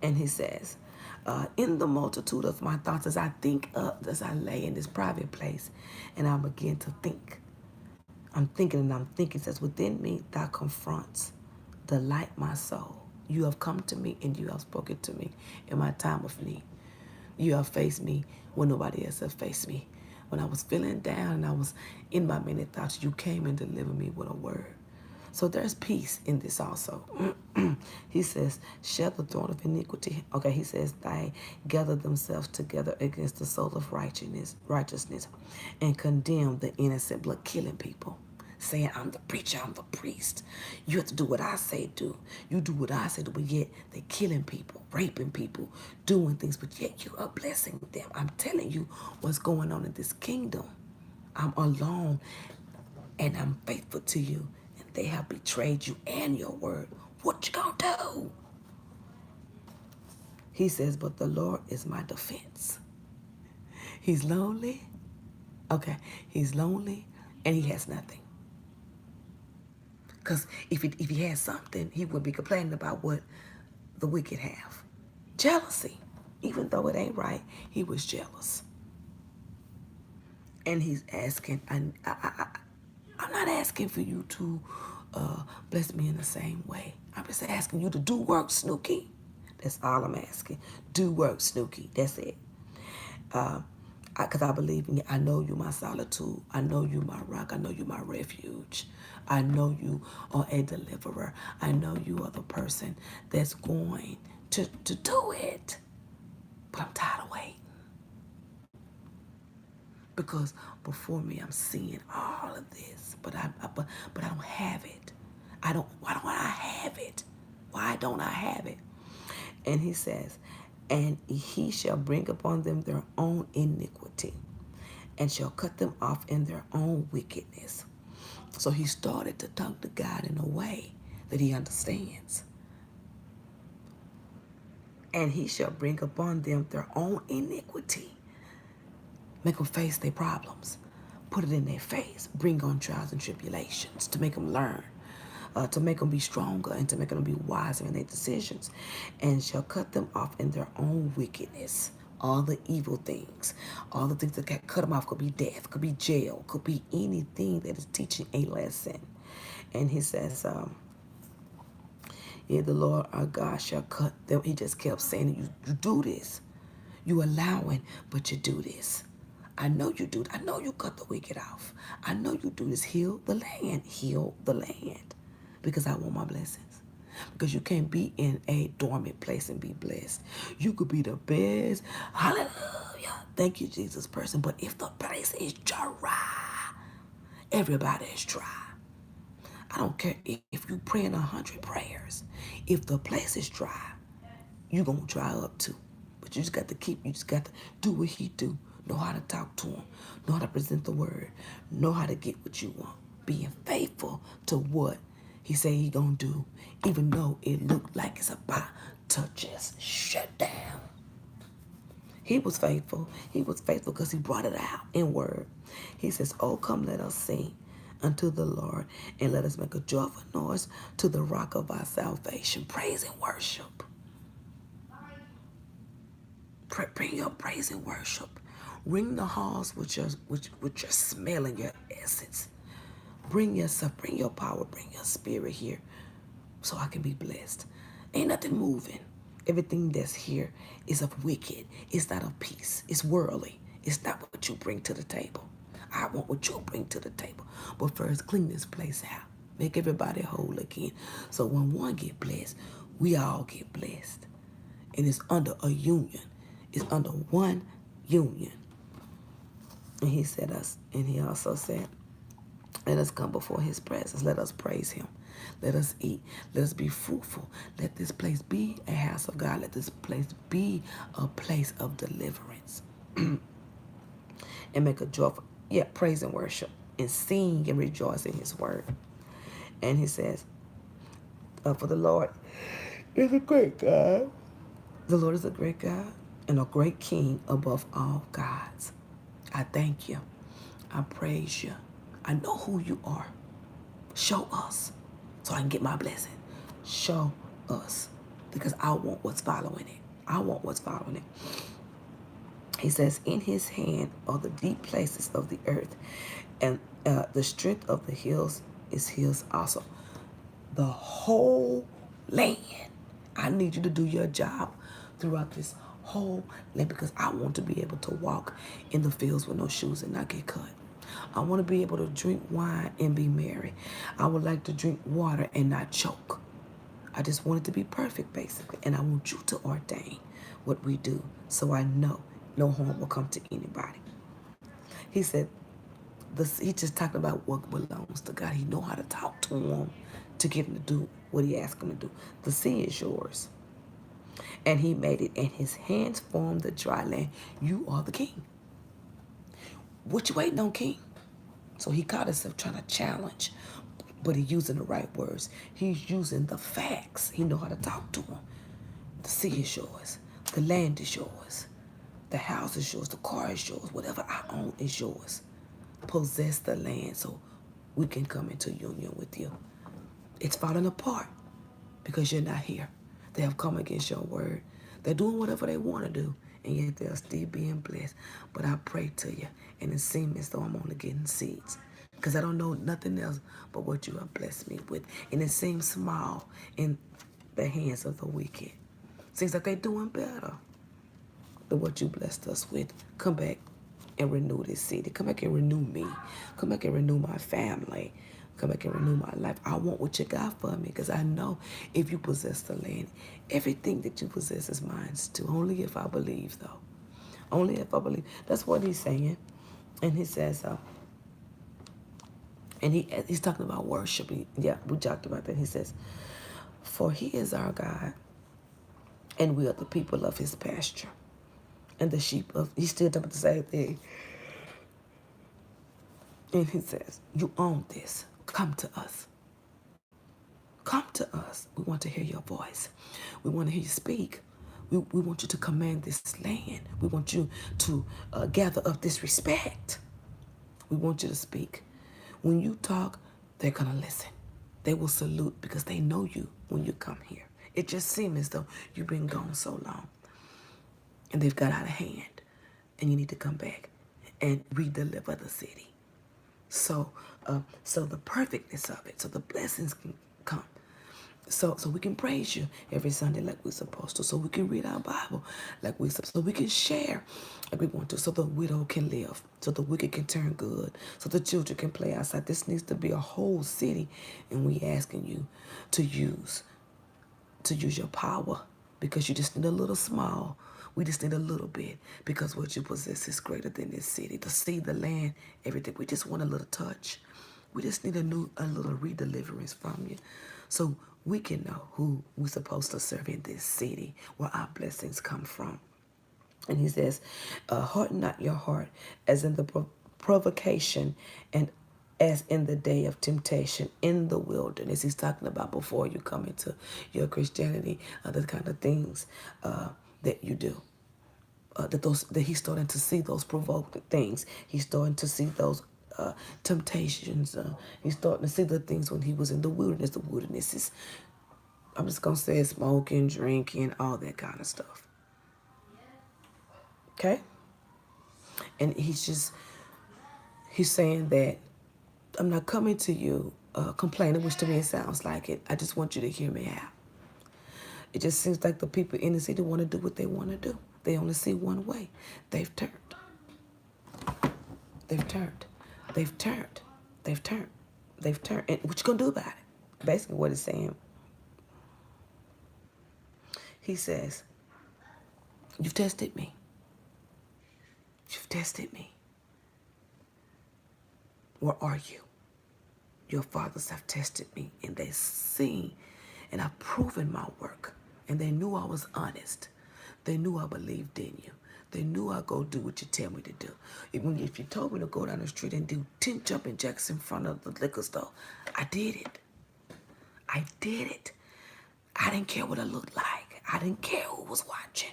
And he says, in the multitude of my thoughts, as I think up, as I lay in this private place, and I begin to think. I'm thinking and I'm thinking, says, within me thou confronts, delight my soul. You have come to me and you have spoken to me in my time of need. You have faced me when nobody else has faced me. When I was feeling down and I was in my many thoughts, you came and delivered me with a word. So there's peace in this also. He says, shall the throne of iniquity. Okay, he says, they gather themselves together against the soul of righteousness, and condemn the innocent, blood killing people. Saying, I'm the preacher, I'm the priest. You have to do what I say do. You do what I say do, but yet they're killing people, raping people, doing things, but yet you are blessing them. I'm telling you what's going on in this kingdom. I'm alone and I'm faithful to you. And they have betrayed you and your word. What you gonna do? He says, but the Lord is my defense. He's lonely. Okay, he's lonely and he has nothing. Because if he had something, he would be complaining about what the wicked have. Jealousy. Even though it ain't right, he was jealous. And he's asking, I'm not asking for you to bless me in the same way. I'm just asking you to do work, Snooky. That's all I'm asking. Do work, Snooky. That's it. Because I believe in you. I know you my solitude. I know you my rock. I know you my refuge. I know you are a deliverer. I know you are the person that's going to do it. But I'm tired of waiting. Because before me, I'm seeing all of this. But I don't have it. Why don't I have it? Why don't I have it? And he says, and he shall bring upon them their own iniquity and shall cut them off in their own wickedness. So he started to talk to God in a way that he understands. And he shall bring upon them their own iniquity. Make them face their problems. Put it in their face. Bring on trials and tribulations to make them learn. To make them be stronger and to make them be wiser in their decisions. And shall cut them off in their own wickedness. All the evil things. All the things that can cut them off could be death, could be jail, could be anything that is teaching a lesson. And he says, yeah, the Lord our God shall cut them. He just kept saying, you do this. You allowing, but you do this. I know you do. I know you cut the wicked off. I know you do this. Heal the land. Heal the land. Because I want my blessings. Because you can't be in a dormant place and be blessed. You could be the best. Hallelujah. Thank you, Jesus person. But if the place is dry, everybody is dry. I don't care if you praying 100 prayers. If the place is dry, you're going to dry up too. But you just got to do what he do. Know how to talk to him. Know how to present the word. Know how to get what you want. Being faithful to what he say he gonna do, even though it looked like it's about to just shut down. He was faithful. He was faithful because he brought it out in word. He says, oh, come let us sing unto the Lord and let us make a joyful noise to the rock of our salvation. Praise and worship. Bring your praise and worship. Ring the halls with your smell and your essence. Bring yourself, bring your power, bring your spirit here so I can be blessed. Ain't nothing moving. Everything that's here is of wicked. It's not of peace. It's worldly. It's not what you bring to the table. I want what you bring to the table. But first, clean this place out. Make everybody whole again. So when one get blessed, we all get blessed. And it's under a union. It's under one union. And he said us, and he also said, let us come before his presence. Let us praise him. Let us eat. Let us be fruitful. Let this place be a house of God. Let this place be a place of deliverance. And make a joyful, praise and worship. And sing and rejoice in his word. And he says, for the Lord is a great God. The Lord is a great God and a great King above all gods. I thank you. I praise you. I know who you are. Show us so I can get my blessing. Show us because I want what's following it. I want what's following it. He says, in his hand are the deep places of the earth, and the strength of the hills is his also. The whole land. I need you to do your job throughout this whole land because I want to be able to walk in the fields with no shoes and not get cut. I want to be able to drink wine and be merry. I would like to drink water and not choke. I just want it to be perfect, basically. And I want you to ordain what we do so I know no harm will come to anybody. He said, he just talked about what belongs to God. He know how to talk to him to get him to do what he asked him to do. The sea is yours. And he made it, and his hands formed the dry land. You are the king. What you waiting on, king? So he caught himself trying to challenge, but he's using the right words. He's using the facts. He know how to talk to him. The sea is yours. The land is yours. The house is yours. The car is yours. Whatever I own is yours. Possess the land so we can come into union with you. It's falling apart because you're not here. They have come against your word. They're doing whatever they want to do, and yet they're still being blessed. But I pray to you, and it seems as though I'm only getting seeds because I don't know nothing else but what you have blessed me with. And it seems small in the hands of the wicked. Seems like they're doing better than what you blessed us with. Come back and renew this city. Come back and renew me. Come back and renew my family. Come back and renew my life. I want what you got for me because I know if you possess the land, everything that you possess is mine too. Only if I believe, though. Only if I believe. That's what he's saying. And he says, and he's talking about worship. We talked about that. He says, for he is our God, and we are the people of his pasture. And the sheep of, he's still talking about the same thing. And he says, you own this. Come to us. Come to us. We want to hear your voice. We want to hear you speak. We want you to command this land. We want you to gather up this respect. We want you to speak. When you talk, they're going to listen. They will salute because they know you when you come here. It just seems as though you've been gone so long and they've got out of hand and you need to come back and re-deliver the city. So the perfectness of it, so the blessings can come. So we can praise you every Sunday like we're supposed to. So we can read our Bible like we're supposed to. So we can share like we want to. So the widow can live. So the wicked can turn good. So the children can play outside. This needs to be a whole city. And we asking you to use your power because you just need a little small. We just need a little bit because what you possess is greater than this city. The sea, the land, everything. We just want a little touch. We just need a little redeliverance from you so we can know who we're supposed to serve in this city where our blessings come from. And he says, harden not your heart as in the provocation and as in the day of temptation in the wilderness. He's talking about before you come into your Christianity, the kind of things that you do. That he's starting to see those provoked things. He's starting to see those temptations. He's starting to see the things when he was in the wilderness. The wilderness is, I'm just going to say, smoking, drinking, all that kind of stuff. Okay? And he's saying that I'm not coming to you complaining, which to me it sounds like it. I just want you to hear me out. It just seems like the people in the city want to do what they want to do. They only see one way. They've turned. They've turned. They've turned. They've turned. They've turned. And what you gonna do about it? Basically what he's saying. He says, you've tested me. You've tested me. Where are you? Your fathers have tested me, and they've seen, and I've proven my work. And they knew I was honest. They knew I believed in you. They knew I'd go do what you tell me to do. If you told me to go down the street and do 10 jumping jacks in front of the liquor store, I did it. I did it. I didn't care what I looked like. I didn't care who was watching.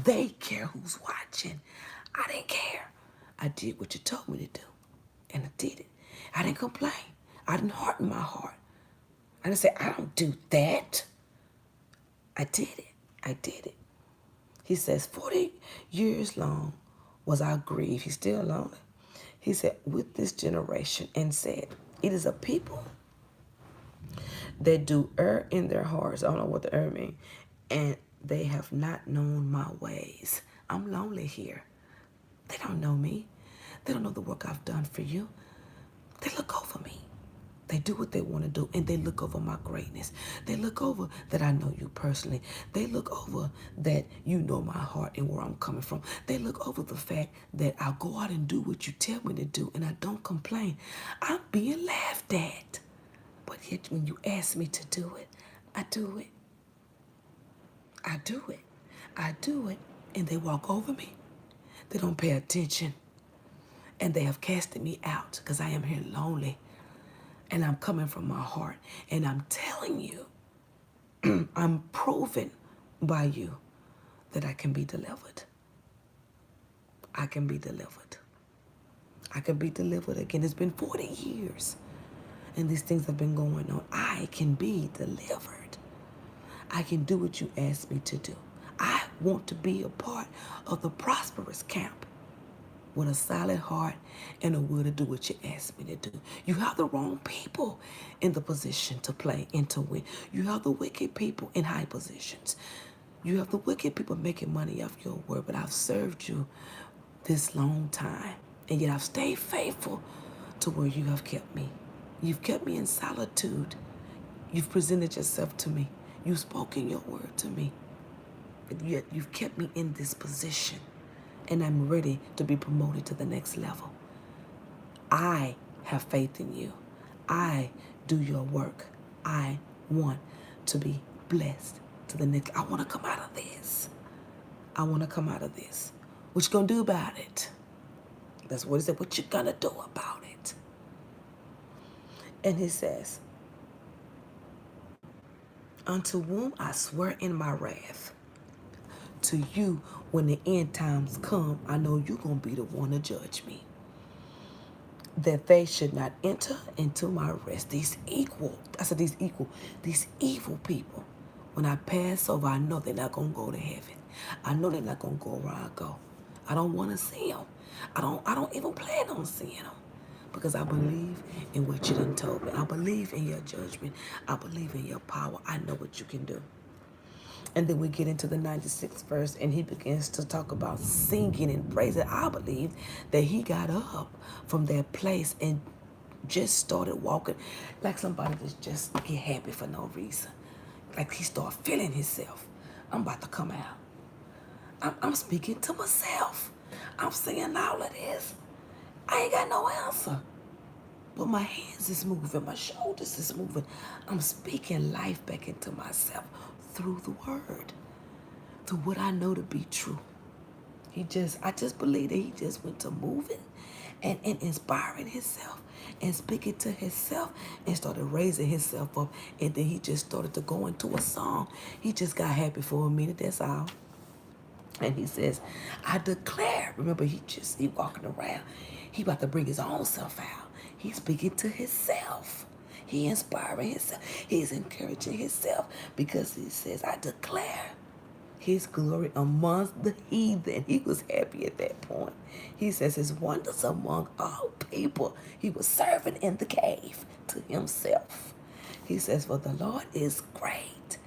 They care who's watching. I didn't care. I did what you told me to do, and I did it. I didn't complain. I didn't harden my heart. I didn't say, I don't do that. I did it. I did it. He says, 40 years long was I grieved. He's still lonely. He said, with this generation, and said, it is a people that do err in their hearts. I don't know what the err means. And they have not known my ways. I'm lonely here. They don't know me. They don't know the work I've done for you. They look over me. They do what they want to do, and they look over my greatness. They look over that I know you personally. They look over that you know my heart and where I'm coming from. They look over the fact that I'll go out and do what you tell me to do, and I don't complain. I'm being laughed at. But yet when you ask me to do it, I do it. I do it. I do it, and they walk over me. They don't pay attention, and they have casted me out because I am here lonely. And I'm coming from my heart. And I'm telling you, I'm proven by you that I can be delivered. I can be delivered. I can be delivered again. It's been 40 years. And these things have been going on. I can be delivered. I can do what you asked me to do. I want to be a part of the prosperous camp, with a solid heart and a will to do what you asked me to do. You have the wrong people in the position to play and to win. You have the wicked people in high positions. You have the wicked people making money off your word, but I've served you this long time, and yet I've stayed faithful to where you have kept me. You've kept me in solitude. You've presented yourself to me. You've spoken your word to me, but yet you've kept me in this position. And I'm ready to be promoted to the next level. I have faith in you. I do your work. I want to be blessed to the next. I want to come out of this. I want to come out of this. What you gonna do about it? That's what he said. What you gonna do about it? And he says, unto whom I swear in my wrath, to you, when the end times come, I know you're going to be the one to judge me. That they should not enter into my rest. These evil people. When I pass over, I know they're not going to go to heaven. I know they're not going to go where I go. I don't want to see them. I don't even plan on seeing them. Because I believe in what you done told me. I believe in your judgment. I believe in your power. I know what you can do. And then we get into the 96th verse, and he begins to talk about singing and praising. I believe that he got up from that place and just started walking like somebody that just get happy for no reason. Like he started feeling himself. I'm about to come out. I'm speaking to myself. I'm saying all of this. I ain't got no answer. But my hands is moving. My shoulders is moving. I'm speaking life back into myself through the word, to what I know to be true. I just believe that he just went to moving and inspiring himself and speaking to himself and started raising himself up. And then he just started to go into a song. He just got happy for a minute, that's all. And he says, I declare, remember he walking around. He about to bring his own self out. He's speaking to himself. He inspiring himself. He's encouraging himself because he says, I declare his glory amongst the heathen. He was happy at that point. He says his wonders among all people. He was serving in the cave to himself. He says, for the Lord is great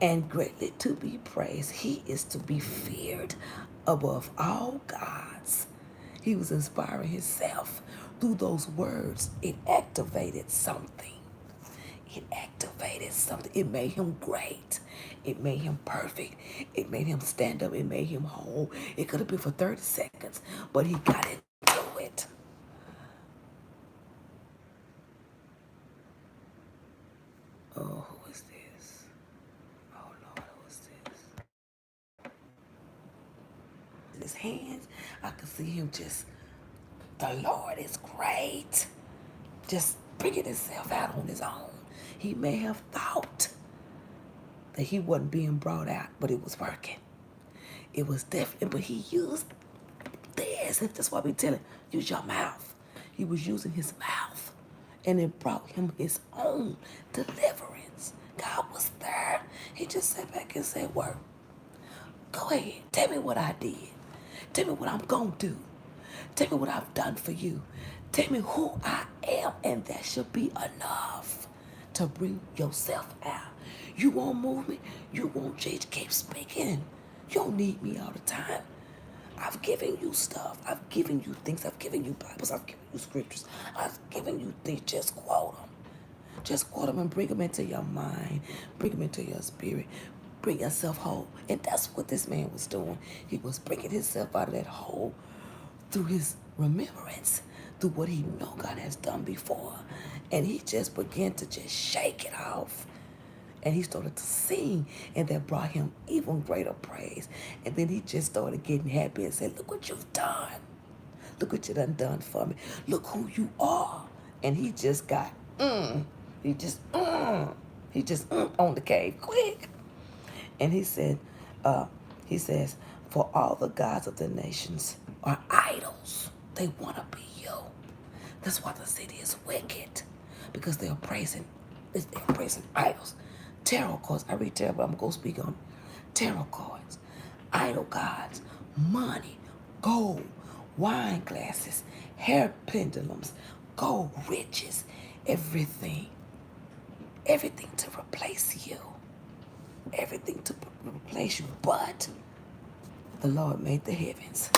and greatly to be praised. He is to be feared above all gods. He was inspiring himself through those words. It activated something. It activated something. It made him great. It made him perfect. It made him stand up. It made him whole. It could have been for 30 seconds, but he got into it. Oh, who is this? Oh, Lord, who is this? In his hands, I could see him just, the Lord is great. Just bringing himself out on his own. He may have thought that he wasn't being brought out, but it was working. It was definitely, but he used this. That's why we tell him, use your mouth. He was using his mouth, and it brought him his own deliverance. God was there. He just sat back and said, work. Go ahead. Tell me what I did. Tell me what I'm going to do. Tell me what I've done for you. Tell me who I am, and that should be enough to bring yourself out. You won't move me. You won't change. Keep speaking. You don't need me all the time. I've given you stuff. I've given you things. I've given you Bibles. I've given you scriptures. I've given you things. Just quote them. Just quote them and bring them into your mind. Bring them into your spirit. Bring yourself whole. And that's what this man was doing. He was bringing himself out of that hole through his remembrance, through what he know God has done before. And he just began to just shake it off. And he started to sing, and that brought him even greater praise. And then he just started getting happy and said, look what you've done. Look what you done for me. Look who you are. And he just got, he just on the cave quick. And he said, he says, for all the gods of the nations are idols. They want to be you. That's why the city is wicked, because they're praising idols. Tarot cards. I read tarot, but I'm going to speak on tarot cards. Idol gods, money, gold, wine glasses, hair pendulums, gold, riches, everything. Everything to replace you. Everything to replace you. But the Lord made the heavens.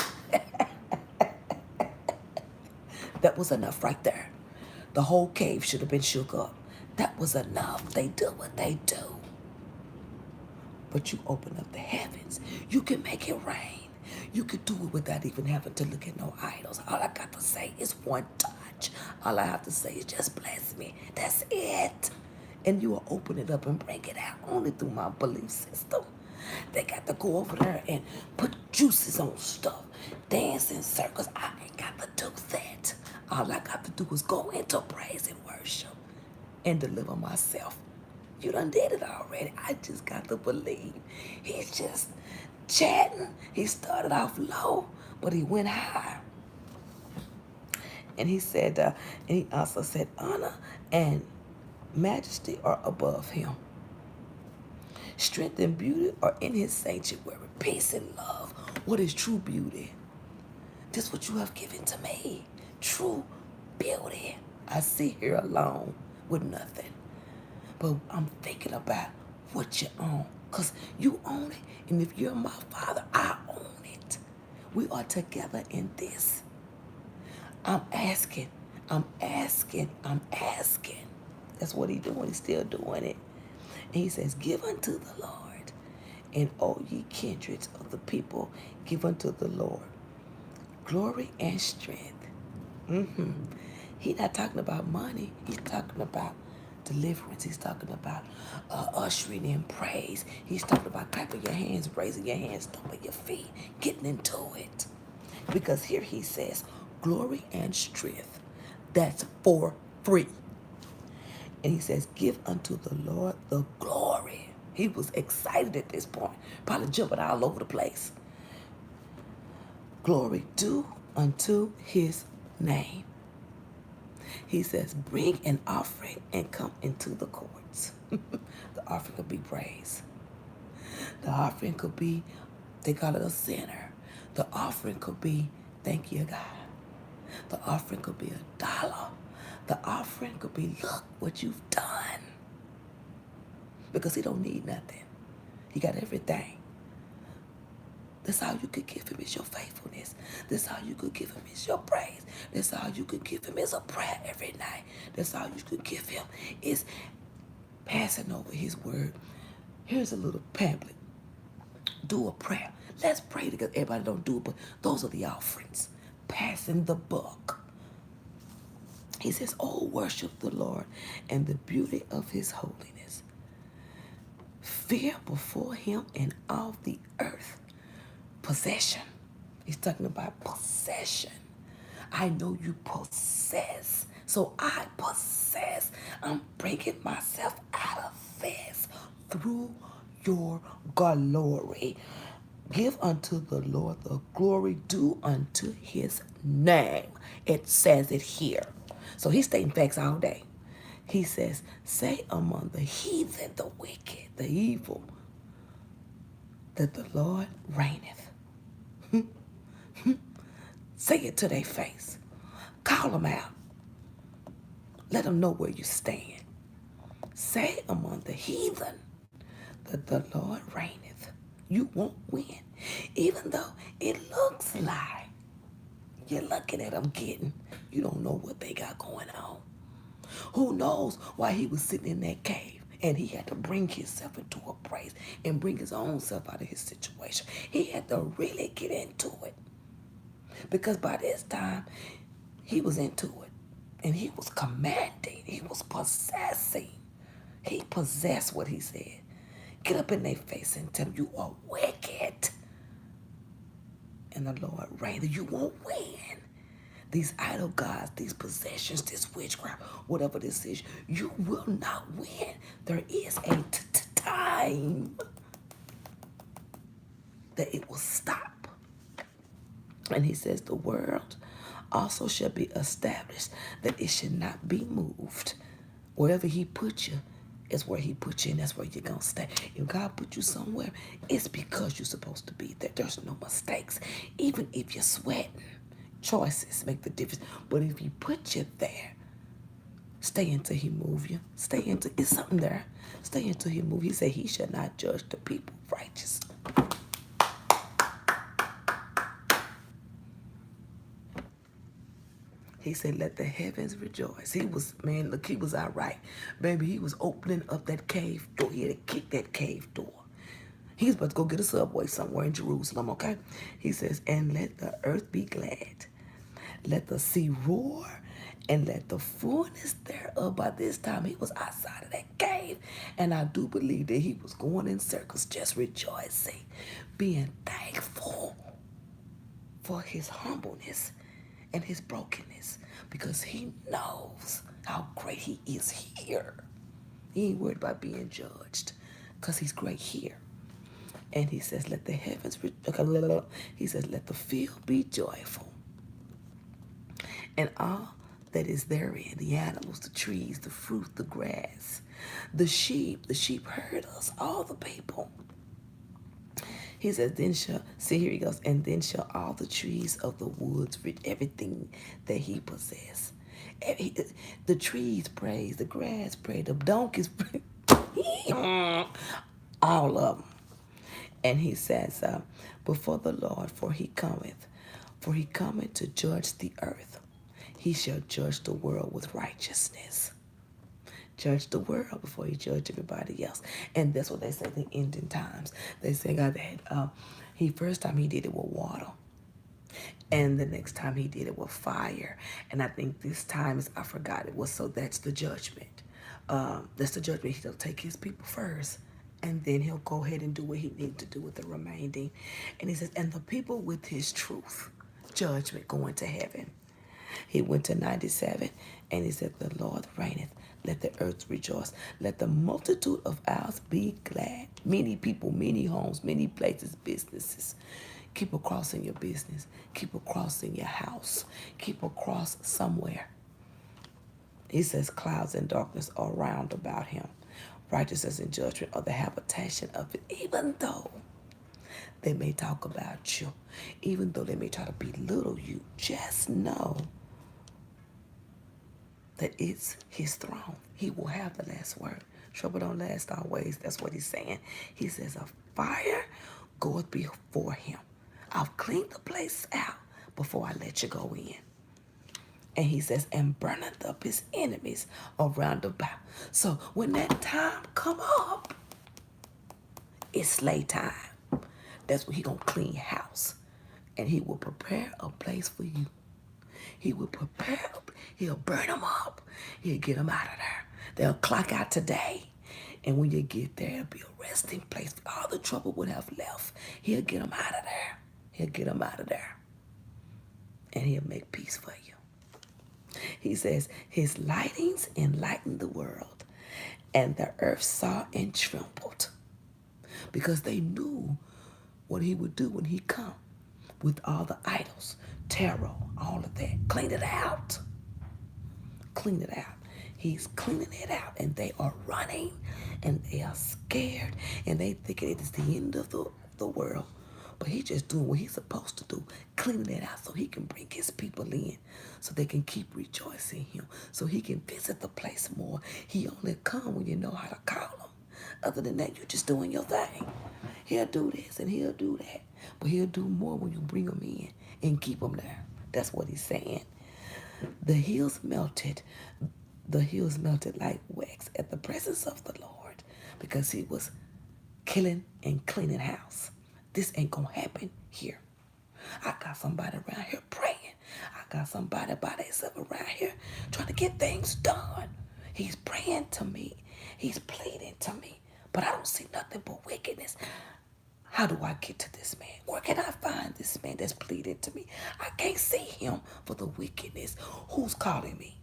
That was enough right there. The whole cave should have been shook up. That was enough. They do what they do. But you open up the heavens. You can make it rain. You can do it without even having to look at no idols. All I got to say is one touch. All I have to say is just bless me. That's it. And you will open it up and bring it out only through my belief system. They got to go over there and put juices on stuff. Dance in circles. I ain't got to do that. All I got to do is go into praise and worship and deliver myself. You done did it already. I just got to believe. He's just chatting. He started off low, but he went high. And he said, and he also said, honor and majesty are above him. Strength and beauty are in his sanctuary. Peace and love. What is true beauty? This is what you have given to me. True beauty. I sit here alone with nothing. But I'm thinking about what you own. Because you own it. And if you're my father, I own it. We are together in this. I'm asking. That's what he's doing. He's still doing it. And he says, give unto the Lord. And all ye kindreds of the people, give unto the Lord glory and strength. He's not talking about money. He's talking about deliverance. He's talking about ushering in praise. He's talking about clapping your hands, raising your hands, stomping your feet, getting into it. Because here he says, glory and strength. That's for free. And he says, give unto the Lord the glory. He was excited at this point, probably jumping all over the place. Glory due unto his name. He says, bring an offering and come into the courts. The offering could be praise. The offering could be, they call it a sinner. The offering could be, thank you, God. The offering could be $1. The offering could be, look what you've done. Because he don't need nothing. He got everything. That's all you could give him is your faithfulness. That's all you could give him is your praise. That's all you could give him is a prayer every night. That's all you could give him is passing over his word. Here's a little pamphlet. Do a prayer. Let's pray together. Everybody don't do it, but those are the offerings. Passing the buck. He says, oh, worship the Lord and the beauty of his holiness. Fear before him in all the earth. Possession. He's talking about possession. I know you possess. So I possess. I'm bringing myself out of this through your glory. Give unto the Lord the glory due unto his name. It says it here. So he's stating facts all day. He says, say among the heathen, the wicked, the evil, that the Lord reigneth. Say it to their face. Call them out. Let them know where you stand. Say among the heathen that the Lord reigneth. You won't win. Even though it looks like you're looking at them getting, you don't know what they got going on. Who knows why he was sitting in that cave and he had to bring himself into a praise and bring his own self out of his situation. He had to really get into it. Because by this time, he was into it. And he was commanding. He was possessing. He possessed what he said. Get up in their face and tell them you are wicked. And the Lord reigneth. You won't win. These idol gods, these possessions, this witchcraft, whatever this is, you will not win. There is a time that it will stop. And he says the world also shall be established, that it should not be moved. Wherever he put you is where he put you, and that's where you're going to stay. If God put you somewhere, it's because you're supposed to be there. There's no mistakes. Even if you're sweating, choices make the difference. But if he put you there, stay until he move you. Stay until, it's something there. Stay until he move. He said he shall not judge the people righteously. He said, let the heavens rejoice. He was, man, look, he was all right. Baby, he was opening up that cave door. He had to kick that cave door. He's about to go get a subway somewhere in Jerusalem, okay? He says, and let the earth be glad. Let the sea roar, and let the fullness thereof. By this time, he was outside of that cave. And I do believe that he was going in circles, just rejoicing, being thankful for his humbleness and his brokenness, because he knows how great he is here. He ain't worried about being judged, because he's great here. And he says, let the heavens, he says, let the field be joyful, and all that is therein, the animals, the trees, the fruit, the grass, the sheep heard us, all the people. He says, then shall, see, here he goes, and then shall all the trees of the woods, everything that he possessed. The trees praise, the grass praise, the donkeys praise, all of them. And he says, before the Lord, for he cometh to judge the earth. He shall judge the world with righteousness. Judge the world before he judge everybody else. And that's what they say in the ending times. They say God that first time he did it with water. And the next time he did it with fire. And I think this time I forgot it was, so that's the judgment. That's the judgment. He'll take his people first, and then he'll go ahead and do what he needs to do with the remaining. And he says, and the people with his truth, judgment, going to heaven. He went to 97, and he said, the Lord reigneth. Let the earth rejoice. Let the multitude of ours be glad. Many people, many homes, many places, businesses. Keep a cross in your business. Keep a cross in your house. Keep a cross somewhere. He says, clouds and darkness are round about him. Righteousness and judgment are the habitation of it. Even though they may talk about you, even though they may try to belittle you, just know that it's his throne. He will have the last word. Trouble don't last always. That's what he's saying. He says, a fire goeth before him. I'll clean the place out before I let you go in. And he says, and burneth up his enemies around about. So when that time come up, it's slay time. That's when he gonna clean house. And he will prepare a place for you. He will prepare, he'll burn them up. He'll get them out of there. They'll clock out today. And when you get there, it'll be a resting place. All the trouble would have left. He'll get them out of there. He'll get them out of there. And he'll make peace for you. He says, his lightnings enlightened the world, and the earth saw and trembled, because they knew what he would do when he come with all the idols, tarot, all of that. Clean it out. Clean it out. He's cleaning it out, and they are running, and they are scared, and they think it is the end of the world. But he's just doing what he's supposed to do, cleaning it out so he can bring his people in, so they can keep rejoicing him, so he can visit the place more. He only come when you know how to call him. Other than that, you're just doing your thing. He'll do this and he'll do that, but he'll do more when you bring him in and keep him there. That's what he's saying. The hills melted like wax at the presence of the Lord, because he was killing and cleaning house. This ain't gonna happen here. I got somebody around here praying. I got somebody by themselves around here trying to get things done. He's praying to me. He's pleading to me. But I don't see nothing but wickedness. How do I get to this man? Where can I find this man that's pleading to me? I can't see him for the wickedness. Who's calling me?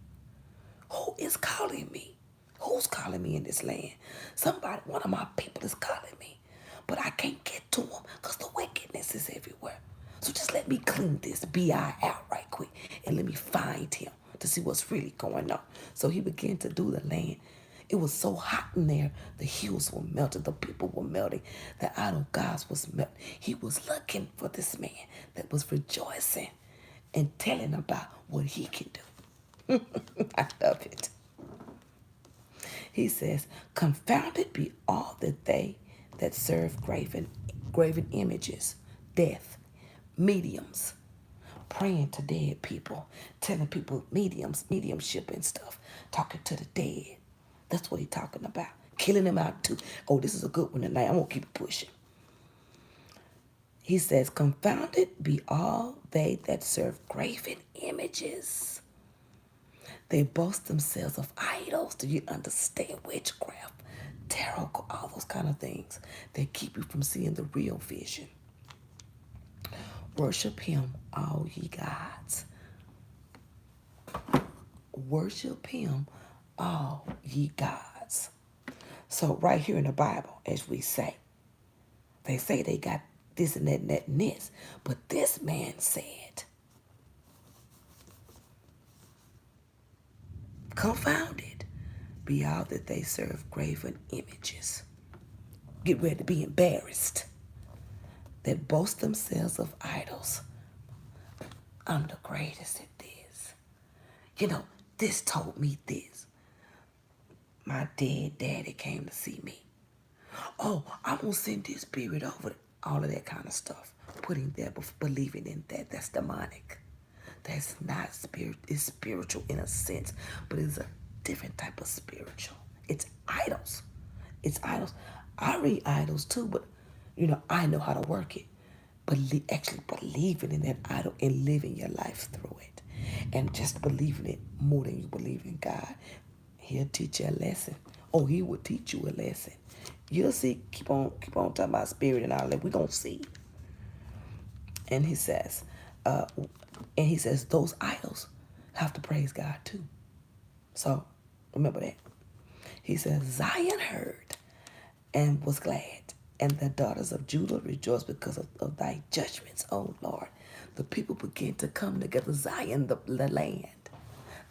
Who is calling me? Who's calling me in this land? Somebody, one of my people is calling me. But I can't get to him because the wickedness is everywhere. So just let me clean this BI out right quick and let me find him to see what's really going on. So he began to do the land. It was so hot in there, the hills were melting, the people were melting, the idol gods was melting. He was looking for this man that was rejoicing and telling about what he can do. I love it. He says, confounded be all that serve graven images, death, mediums, praying to dead people, telling people mediumship and stuff, talking to the dead. That's what he's talking about. Killing them out too. Oh, this is a good one tonight. I'm going to keep pushing. He says, confounded be all they that serve graven images. They boast themselves of idols. Do you understand? Witchcraft, tarot, all those kind of things that keep you from seeing the real vision. Worship him, all ye gods. Worship him, all ye gods. So right here in the Bible, as we say, they say they got this and that and that and this. But this man said, confounded be all that they serve graven images. Get ready to be embarrassed. That boast themselves of idols. I'm the greatest at this. You know, this told me this. My dead daddy came to see me. Oh, I'm going to send this spirit over. All of that kind of stuff. Putting that, believing in that, that's demonic. That's not spirit. It's spiritual in a sense, but it's a different type of spiritual. It's idols. It's idols. I read idols too, but you know, I know how to work it. But actually believing in that idol and living your life through it. And just believing it more than you believe in God. He'll teach you a lesson. Oh, he will teach you a lesson. You'll see. Keep on talking about spirit and all that. We're going to see. And he says, those idols have to praise God too. So remember that. He says, Zion heard and was glad, and the daughters of Judah rejoiced because of thy judgments, O Lord. The people begin to come together. Zion, the land.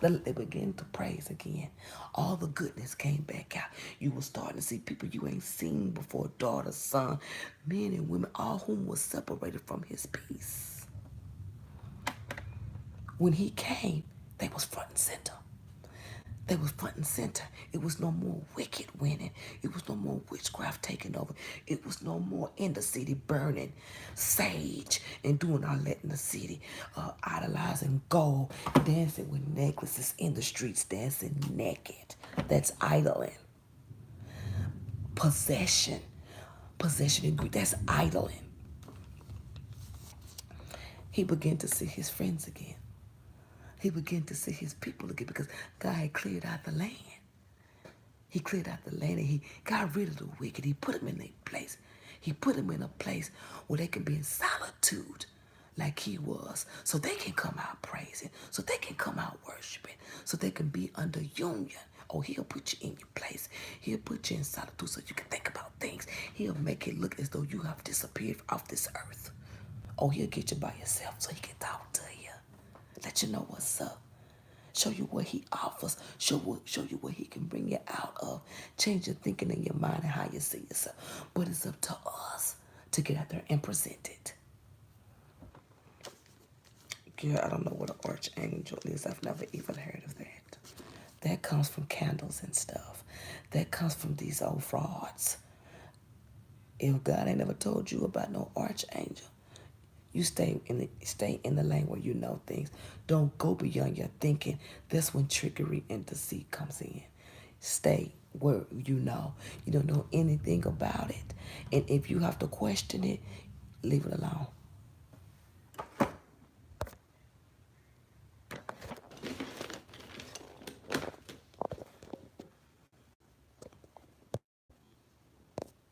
They begin to praise again. All the goodness came back out. You were starting to see people you ain't seen before, daughter, son, men and women, all whom was separated from his peace. When he came, they was front and center. They was front and center. It was no more wicked winning. It was no more witchcraft taking over. It was no more in the city burning sage and doing all that in the city, idolizing gold, dancing with necklaces in the streets, dancing naked. That's idling. Possession. Possession and greed. That's idling. He began to see his friends again. He began to see his people again because God had cleared out the land. He cleared out the land and he got rid of the wicked. He put them in their place. He put them in a place where they can be in solitude like he was. So they can come out praising. So they can come out worshiping. So they can be under union. Oh, he'll put you in your place. He'll put you in solitude so you can think about things. He'll make it look as though you have disappeared off this earth. Oh, he'll get you by yourself so he can talk to you. Let you know what's up. Show you what he offers. Show you what he can bring you out of. Change your thinking in your mind and how you see yourself. But it's up to us to get out there and present it. Yeah, I don't know what an archangel is. I've never even heard of that. That comes from candles and stuff. That comes from these old frauds. If God ain't never told you about no archangel, you stay in the lane where you know things. Don't go beyond your thinking. That's when trickery and deceit comes in. Stay where you know. You don't know anything about it. And if you have to question it, leave it alone.